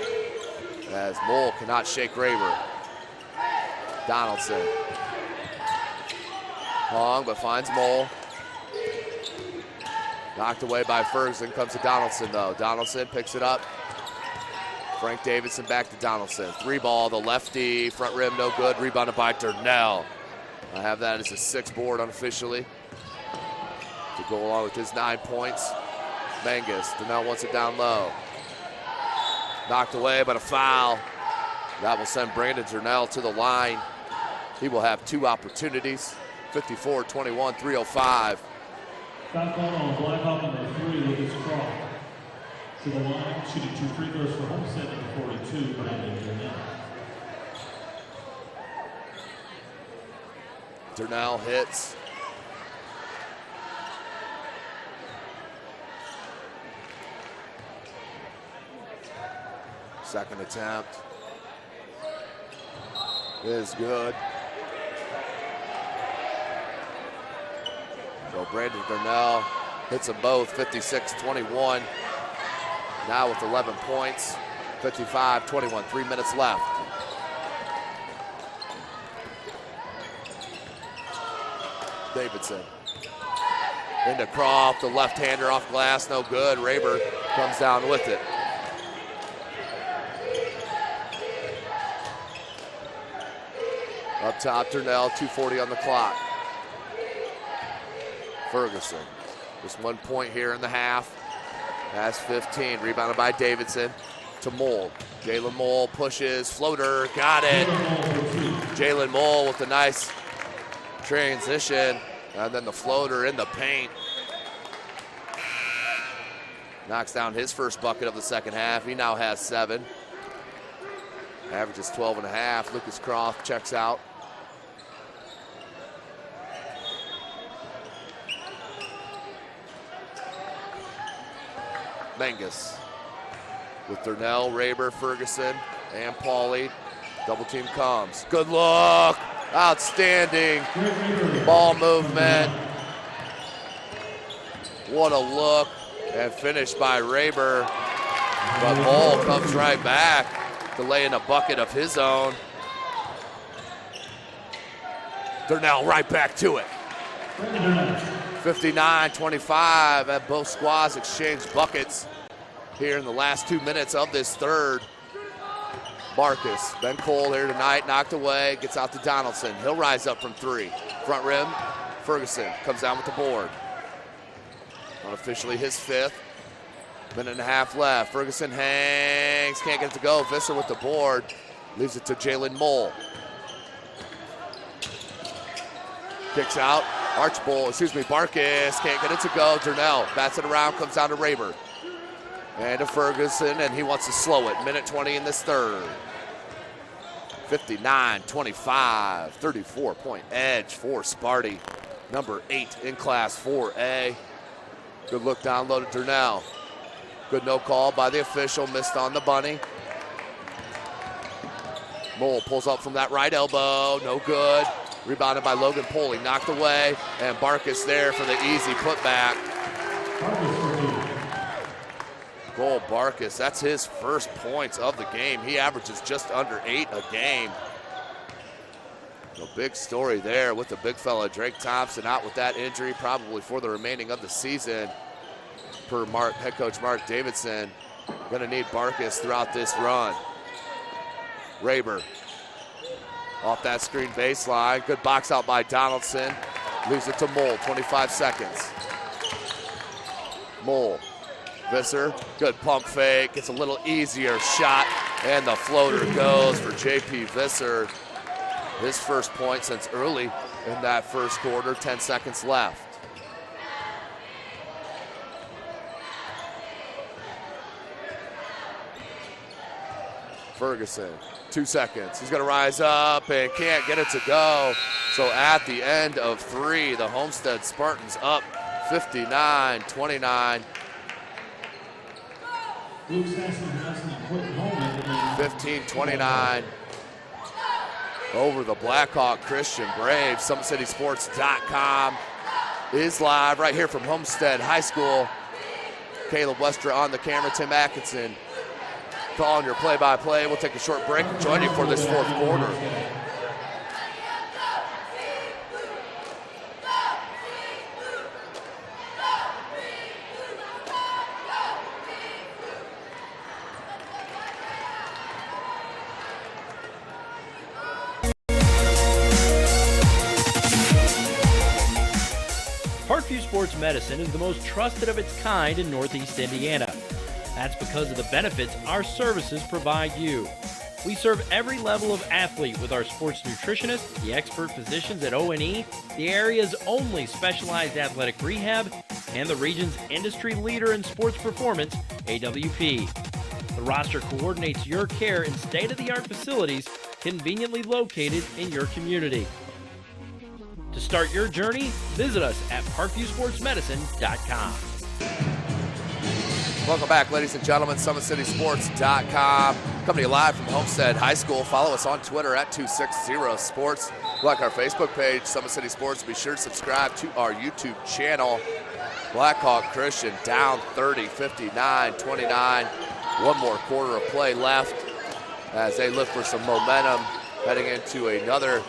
as Mole cannot shake Raber. Donaldson. Long, but finds Mole. Knocked away by Ferguson. Comes to Donaldson, though. Donaldson picks it up. Frank Davidson back to Donaldson. 3-ball, the lefty. Front rim, no good. Rebounded by Durnell. I have that as a 6th board unofficially to go along with his 9 points. Mangus, Durnell wants it down low. Knocked away, but a foul. That will send Brandon Durnell to the line. He will have 2 opportunities. 54-21, 3:05. Foul call on Blackhawk number 3, Lucas Croft. To the line, shooting 2 free throws for Homestead, number 42, Brandon Durnell. Durnell hits Second attempt is good. So Brandon Darnell hits them both, 56-21. Now with 11 points, 55-21, 3 minutes left. Davidson into Croft, the left-hander off glass, no good. Raber comes down with it. Up top, Darnell, 2:40 on the clock. Ferguson, just 1 point here in the half. That's 15, rebounded by Davidson to Mole. Jalen Mole pushes, floater, got it. Jalen Mole with a nice transition, and then the floater in the paint. Knocks down his first bucket of the second half. He now has 7. Averages 12.5. Lucas Croft checks out. Mangus with Darnell, Raber, Ferguson, and Pauly. Double team comes. Good look. Outstanding ball movement. What a look. And finished by Raber. But Mole comes right back to lay in a bucket of his own. Darnell right back to it. 59-25, and both squads exchange buckets here in the last 2 minutes of this third. Marcus, been cold here tonight, knocked away, gets out to Donaldson. He'll rise up from 3. Front rim, Ferguson comes down with the board. Unofficially his 5th. Minute and a half left. Ferguson hangs, can't get it to go. Visser with the board, leaves it to Jalen Mole. Kicks out. Barkis can't get it to go. Darnell bats it around, comes down to Raber. And to Ferguson, and he wants to slow it. Minute 20 in this third. 59-25, 34-point edge for Sparty. Number 8 in Class 4A. Good look down low to Darnell. Good no call by the official, missed on the bunny. Mole pulls up from that right elbow, no good. Rebounded by Logan Pauly, knocked away, and Barkis there for the easy putback. Goal Barkis, that's his first points of the game. He averages just under 8 a game. So big story there with the big fella. Drake Thompson out with that injury, probably for the remaining of the season. Per head coach Mark Davidson, gonna need Barkis throughout this run. Raber. Off that screen baseline. Good box out by Donaldson. Leaves it to Mole, 25 seconds. Mole. Visser, good pump fake. Gets a little easier shot, and the floater goes for J.P. Visser. His first point since early in that first quarter, 10 seconds left. Ferguson. 2 seconds. He's going to rise up and can't get it to go. So at the end of 3, the Homestead Spartans up 59-29. 15-29 over the Blackhawk Christian Braves. SummitCitySports.com is live right here from Homestead High School. Caleb Westra on the camera, Tim Atkinson calling your play-by-play. We'll take a short break and join you for this fourth quarter. Parkview Sports Medicine is the most trusted of its kind in Northeast Indiana. That's because of the benefits our services provide you. We serve every level of athlete with our sports nutritionists, the expert physicians at O&E, the area's only specialized athletic rehab, and the region's industry leader in sports performance, AWP. The roster coordinates your care in state-of-the-art facilities conveniently located in your community. To start your journey, visit us at parkviewsportsmedicine.com. Welcome back, ladies and gentlemen. SummitCitySports.com. Coming to you live from Homestead High School. Follow us on Twitter at 260sports. Like our Facebook page, Summit City Sports. Be sure to subscribe to our YouTube channel. Blackhawk Christian down 30, 59-29. One more quarter of play left as they look for some momentum heading into another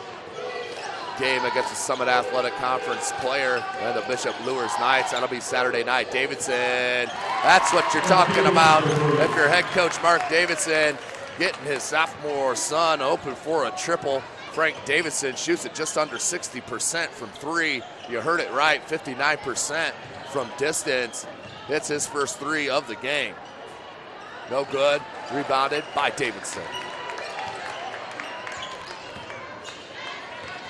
game against the Summit Athletic Conference player and the Bishop Lures Knights. That'll be Saturday night. Davidson, that's what you're talking about. If you're head coach Mark Davidson getting his sophomore son open for a triple. Frank Davidson shoots it just under 60% from three. You heard it right, 59% from distance. Hits his first three of the game. No good, rebounded by Davidson.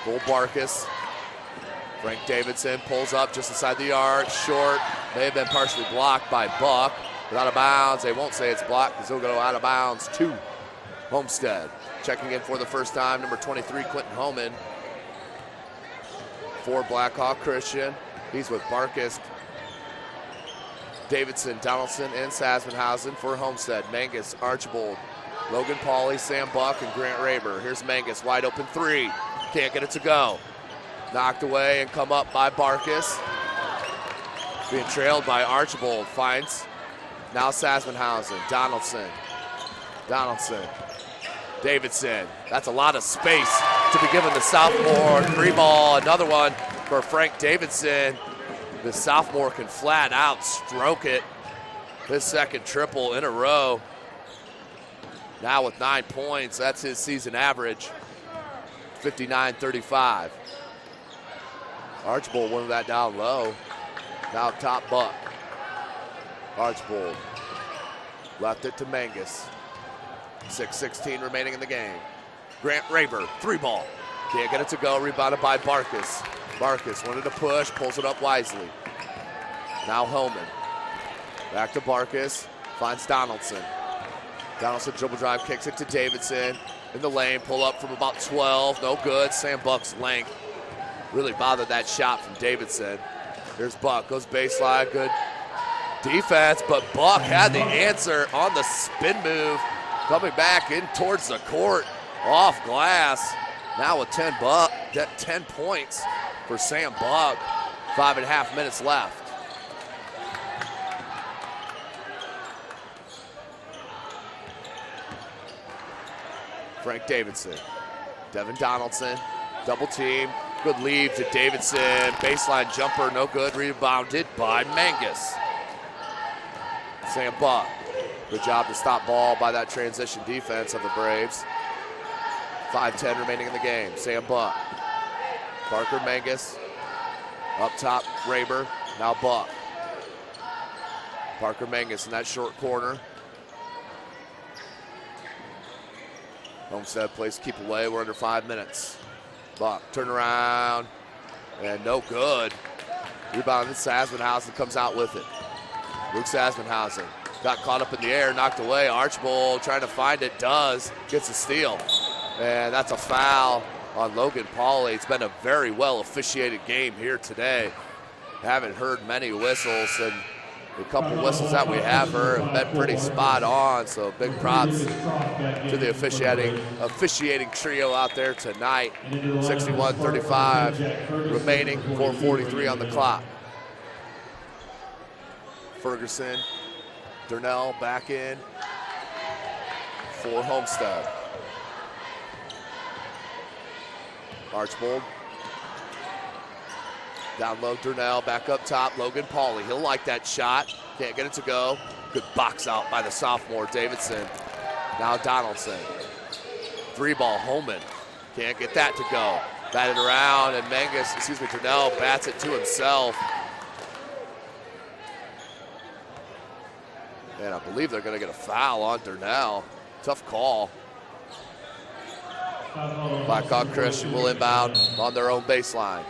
Bull Barkus. Frank Davidson pulls up just inside the arc, short. May have been partially blocked by Buck. But out of bounds, they won't say it's blocked because he'll go out of bounds to Homestead. Checking in for the first time, number 23, Quentin Homan. For Blackhawk Christian. He's with Barkus, Davidson, Donaldson, and Sasvenhausen for Homestead. Mangus, Archibald, Logan Pauly, Sam Buck, and Grant Raber. Here's Mangus, wide open three. Can't get it to go. Knocked away and come up by Barkus. Being trailed by Archibald. Finds now Sasvenhausen. Donaldson. Davidson. That's a lot of space to be given the sophomore. Three ball. Another one for Frank Davidson. The sophomore can flat out stroke it. His second triple in a row. Now with 9 points. That's his season average. 59-35. Archibald wanted that down low. Now top Buck. Archibald left it to Mangus. 6:16 remaining in the game. Grant Raber, three ball. Can't get it to go, rebounded by Barkus. Barkus wanted to push, pulls it up wisely. Now Hellman. Back to Barkus, finds Donaldson. Donaldson dribble drive, kicks it to Davidson. In the lane, pull up from about 12, no good. Sam Buck's length really bothered that shot from Davidson. Here's Buck, goes baseline, good defense, but Buck had the answer on the spin move. Coming back in towards the court, off glass. Now with 10 points for Sam Buck. 5.5 minutes left. Frank Davidson, Devin Donaldson, double team, good lead to Davidson, baseline jumper, no good, rebounded by Mangus. Sam Buck, good job to stop ball by that transition defense of the Braves. 5:10 remaining in the game, Sam Buck. Parker Mangus, up top Raber, now Buck. Parker Mangus in that short corner. Homestead plays keep away. We're under 5 minutes. Buck, turn around, and no good. Rebounded. Sasvenhausen comes out with it. Luke Sasvenhausen got caught up in the air, knocked away. Archibald trying to find it, does. Gets a steal. And that's a foul on Logan Pauly. It's been a very well officiated game here today. Haven't heard many whistles, and the couple whistles that we have heard have been pretty spot on, so big props to the officiating trio out there tonight. 61-35 remaining, 4:43 on the clock. Ferguson, Durnell back in for Homestead. Archibald. Down low, Durnell, back up top, Logan Pauly. He'll like that shot. Can't get it to go. Good box out by the sophomore, Davidson. Now Donaldson. Three ball, Holman. Can't get that to go. Batted around, and Durnell bats it to himself. And I believe they're going to get a foul on Durnell. Tough call. Blackhawk Christian will inbound on their own baseline.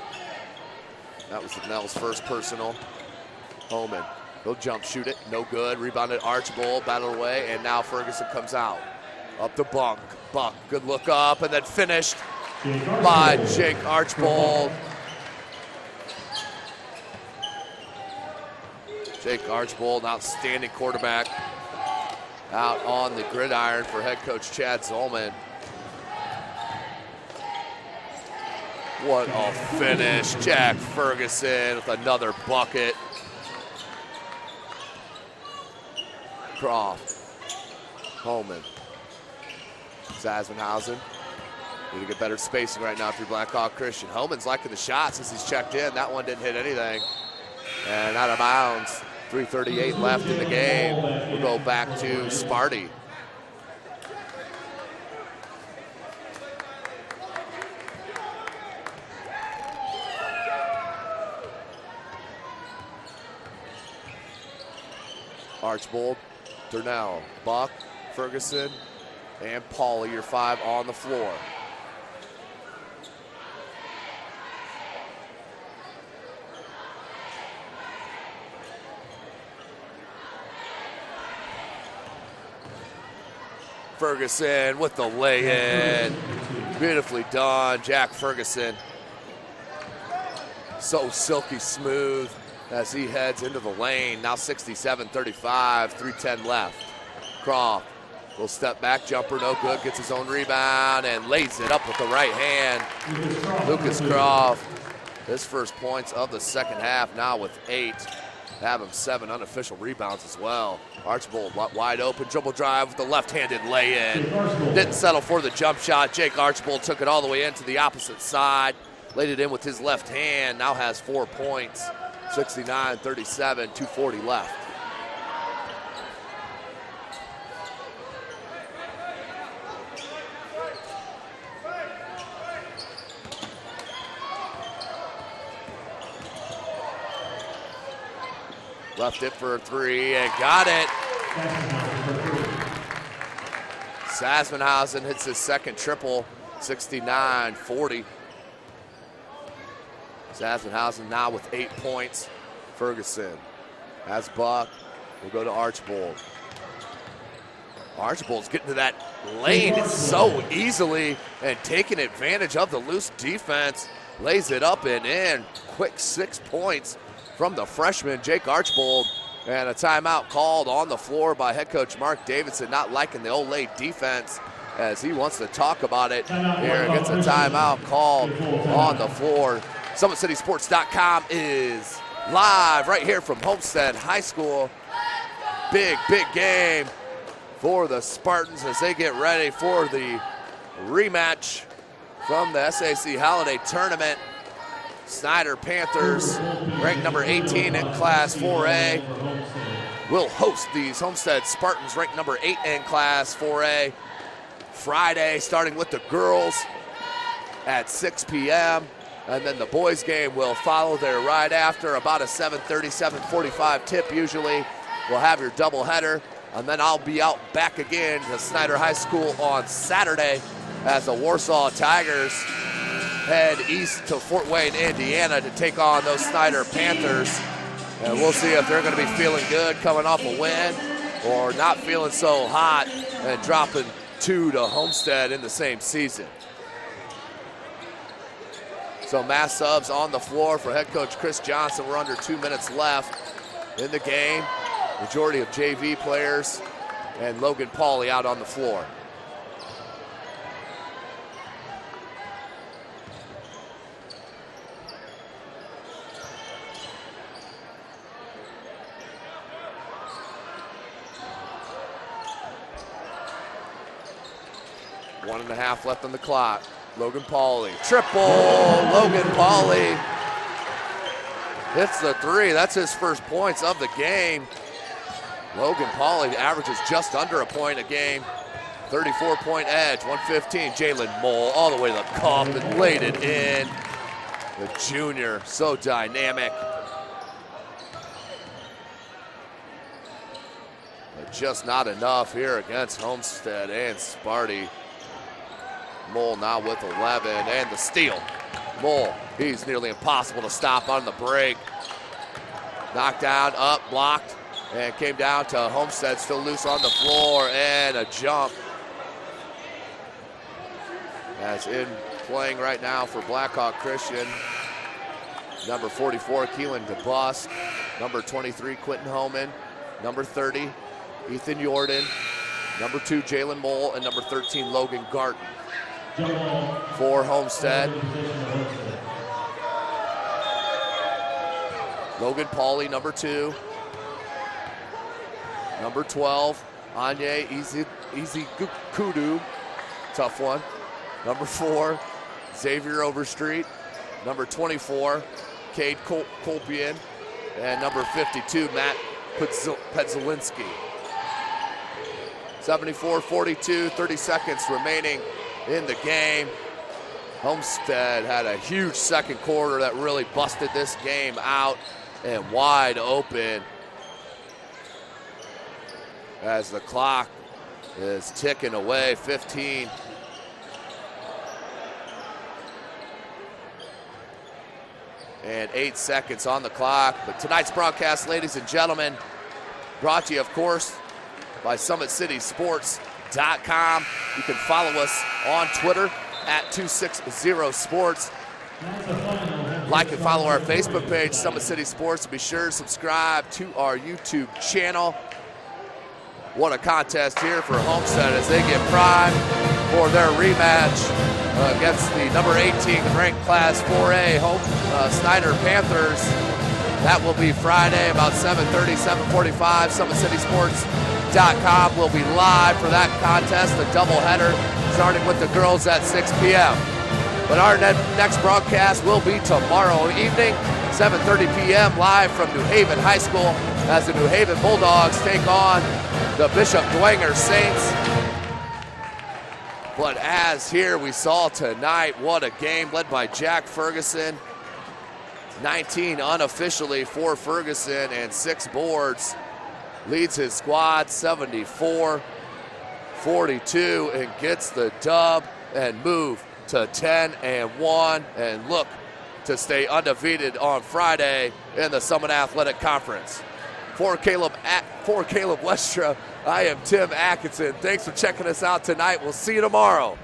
That was Durnell's first personal. Holman, he'll jump shoot it, no good. Rebounded Archibald, battled away, and now Ferguson comes out. Up to Buck, good look up, and then finished by Jake Archibald. Jake Archbold, outstanding quarterback, out on the gridiron for head coach Chad Zolman. What a finish. Jack Ferguson with another bucket. Croft, Holman, Zasmanhausen. Need to get better spacing right now for Blackhawk Christian. Holman's liking the shot since he's checked in. That one didn't hit anything. And out of bounds. 3:38 left in the game. We'll go back to Sparty. Archbold, Durnell, Buck, Ferguson, and Pauly, your 5 on the floor. Ferguson with the lay-in. Beautifully done, Jack Ferguson. So silky smooth as he heads into the lane. Now 67-35, 3:10 left. Croft will step back, jumper no good, gets his own rebound and lays it up with the right hand. Lucas Croft, his first points of the second half, now with 8. Have him 7 unofficial rebounds as well. Archbold wide open, dribble drive with the left-handed lay-in. Didn't settle for the jump shot. Jake Archbold took it all the way into the opposite side. Laid it in with his left hand, now has 4 points. 69-37, 2:40 left. Left it for a 3 and got it. Zasmanhausen hits his second triple, 69-40. Zasmanhausen now with 8 points. Ferguson has Buck. We'll go to Archbold. Archbold's getting to that lane so easily and taking advantage of the loose defense. Lays it up and in. Quick 6 points from the freshman, Jake Archbold. And a timeout called on the floor by head coach Mark Davidson, not liking the Olay defense as he wants to talk about it. Here gets a timeout called on the floor. SummitCitySports.com is live right here from Homestead High School. Big game for the Spartans as they get ready for the rematch from the SAC Holiday Tournament. Snyder Panthers, ranked number 18 in Class 4A, will host these Homestead Spartans, ranked number 8 in Class 4A, Friday, starting with the girls at 6 p.m. And then the boys game will follow there right after, about a 7:30, 7:45 tip usually. We'll have your doubleheader, and then I'll be out back again to Snyder High School on Saturday as the Warsaw Tigers head east to Fort Wayne, Indiana to take on those Snyder Panthers. And we'll see if they're going to be feeling good coming off a win or not feeling so hot and dropping 2 to Homestead in the same season. So mass subs on the floor for head coach Chris Johnson. We're under 2 minutes left in the game. Majority of JV players and Logan Pauly out on the floor. One and a half left on the clock. Logan Pauly, triple, Logan Pauly hits the 3. That's his first points of the game. Logan Pauly averages just under a point a game. 34-point edge, 115. Jalen Mole all the way to the cup and laid it in. The junior, so dynamic. But just not enough here against Homestead and Sparty. Mole now with 11 and the steal. Mole, he's nearly impossible to stop on the break. Knocked down, up, blocked, and came down to Homestead, still loose on the floor, and a jump. As in playing right now for Blackhawk Christian, number 44, Keelan DeBus. number 23, Quentin Homan, number 30, Ethan Jordan, number 2, Jalen Mole, and number 13, Logan Garten. For Homestead, Logan Pauly, number 2, number 12, Anye Easy Kudu, tough one, number 4, Xavier Overstreet, number 24, Cade Kolpian, and number 52, Matt Pedzelinski. 74-42, 30 seconds remaining in the game. Homestead had a huge second quarter that really busted this game out and wide open as the clock is ticking away. 15. And 8 seconds on the clock. But tonight's broadcast, ladies and gentlemen, brought to you, of course, by SummitCitySports.com. You can follow us on Twitter at 260sports. Like and follow our Facebook page, Summit City Sports. Be sure to subscribe to our YouTube channel. What a contest here for Homestead as they get primed for their rematch against the number 18 ranked Class 4A Snyder Panthers. That will be Friday about 7:30, 7:45. SummitCitySports.com will be live for that contest, a doubleheader starting with the girls at 6 p.m. But our next broadcast will be tomorrow evening, 7:30 p.m. live from New Haven High School as the New Haven Bulldogs take on the Bishop Dwenger Saints. But as here we saw tonight, what a game led by Jack Ferguson. 19 unofficially for Ferguson and 6 boards. Leads his squad 74-42 and gets the dub and move to 10-1 and look to stay undefeated on Friday in the Summit Athletic Conference. For Caleb Westra, I am Tim Atkinson. Thanks for checking us out tonight. We'll see you tomorrow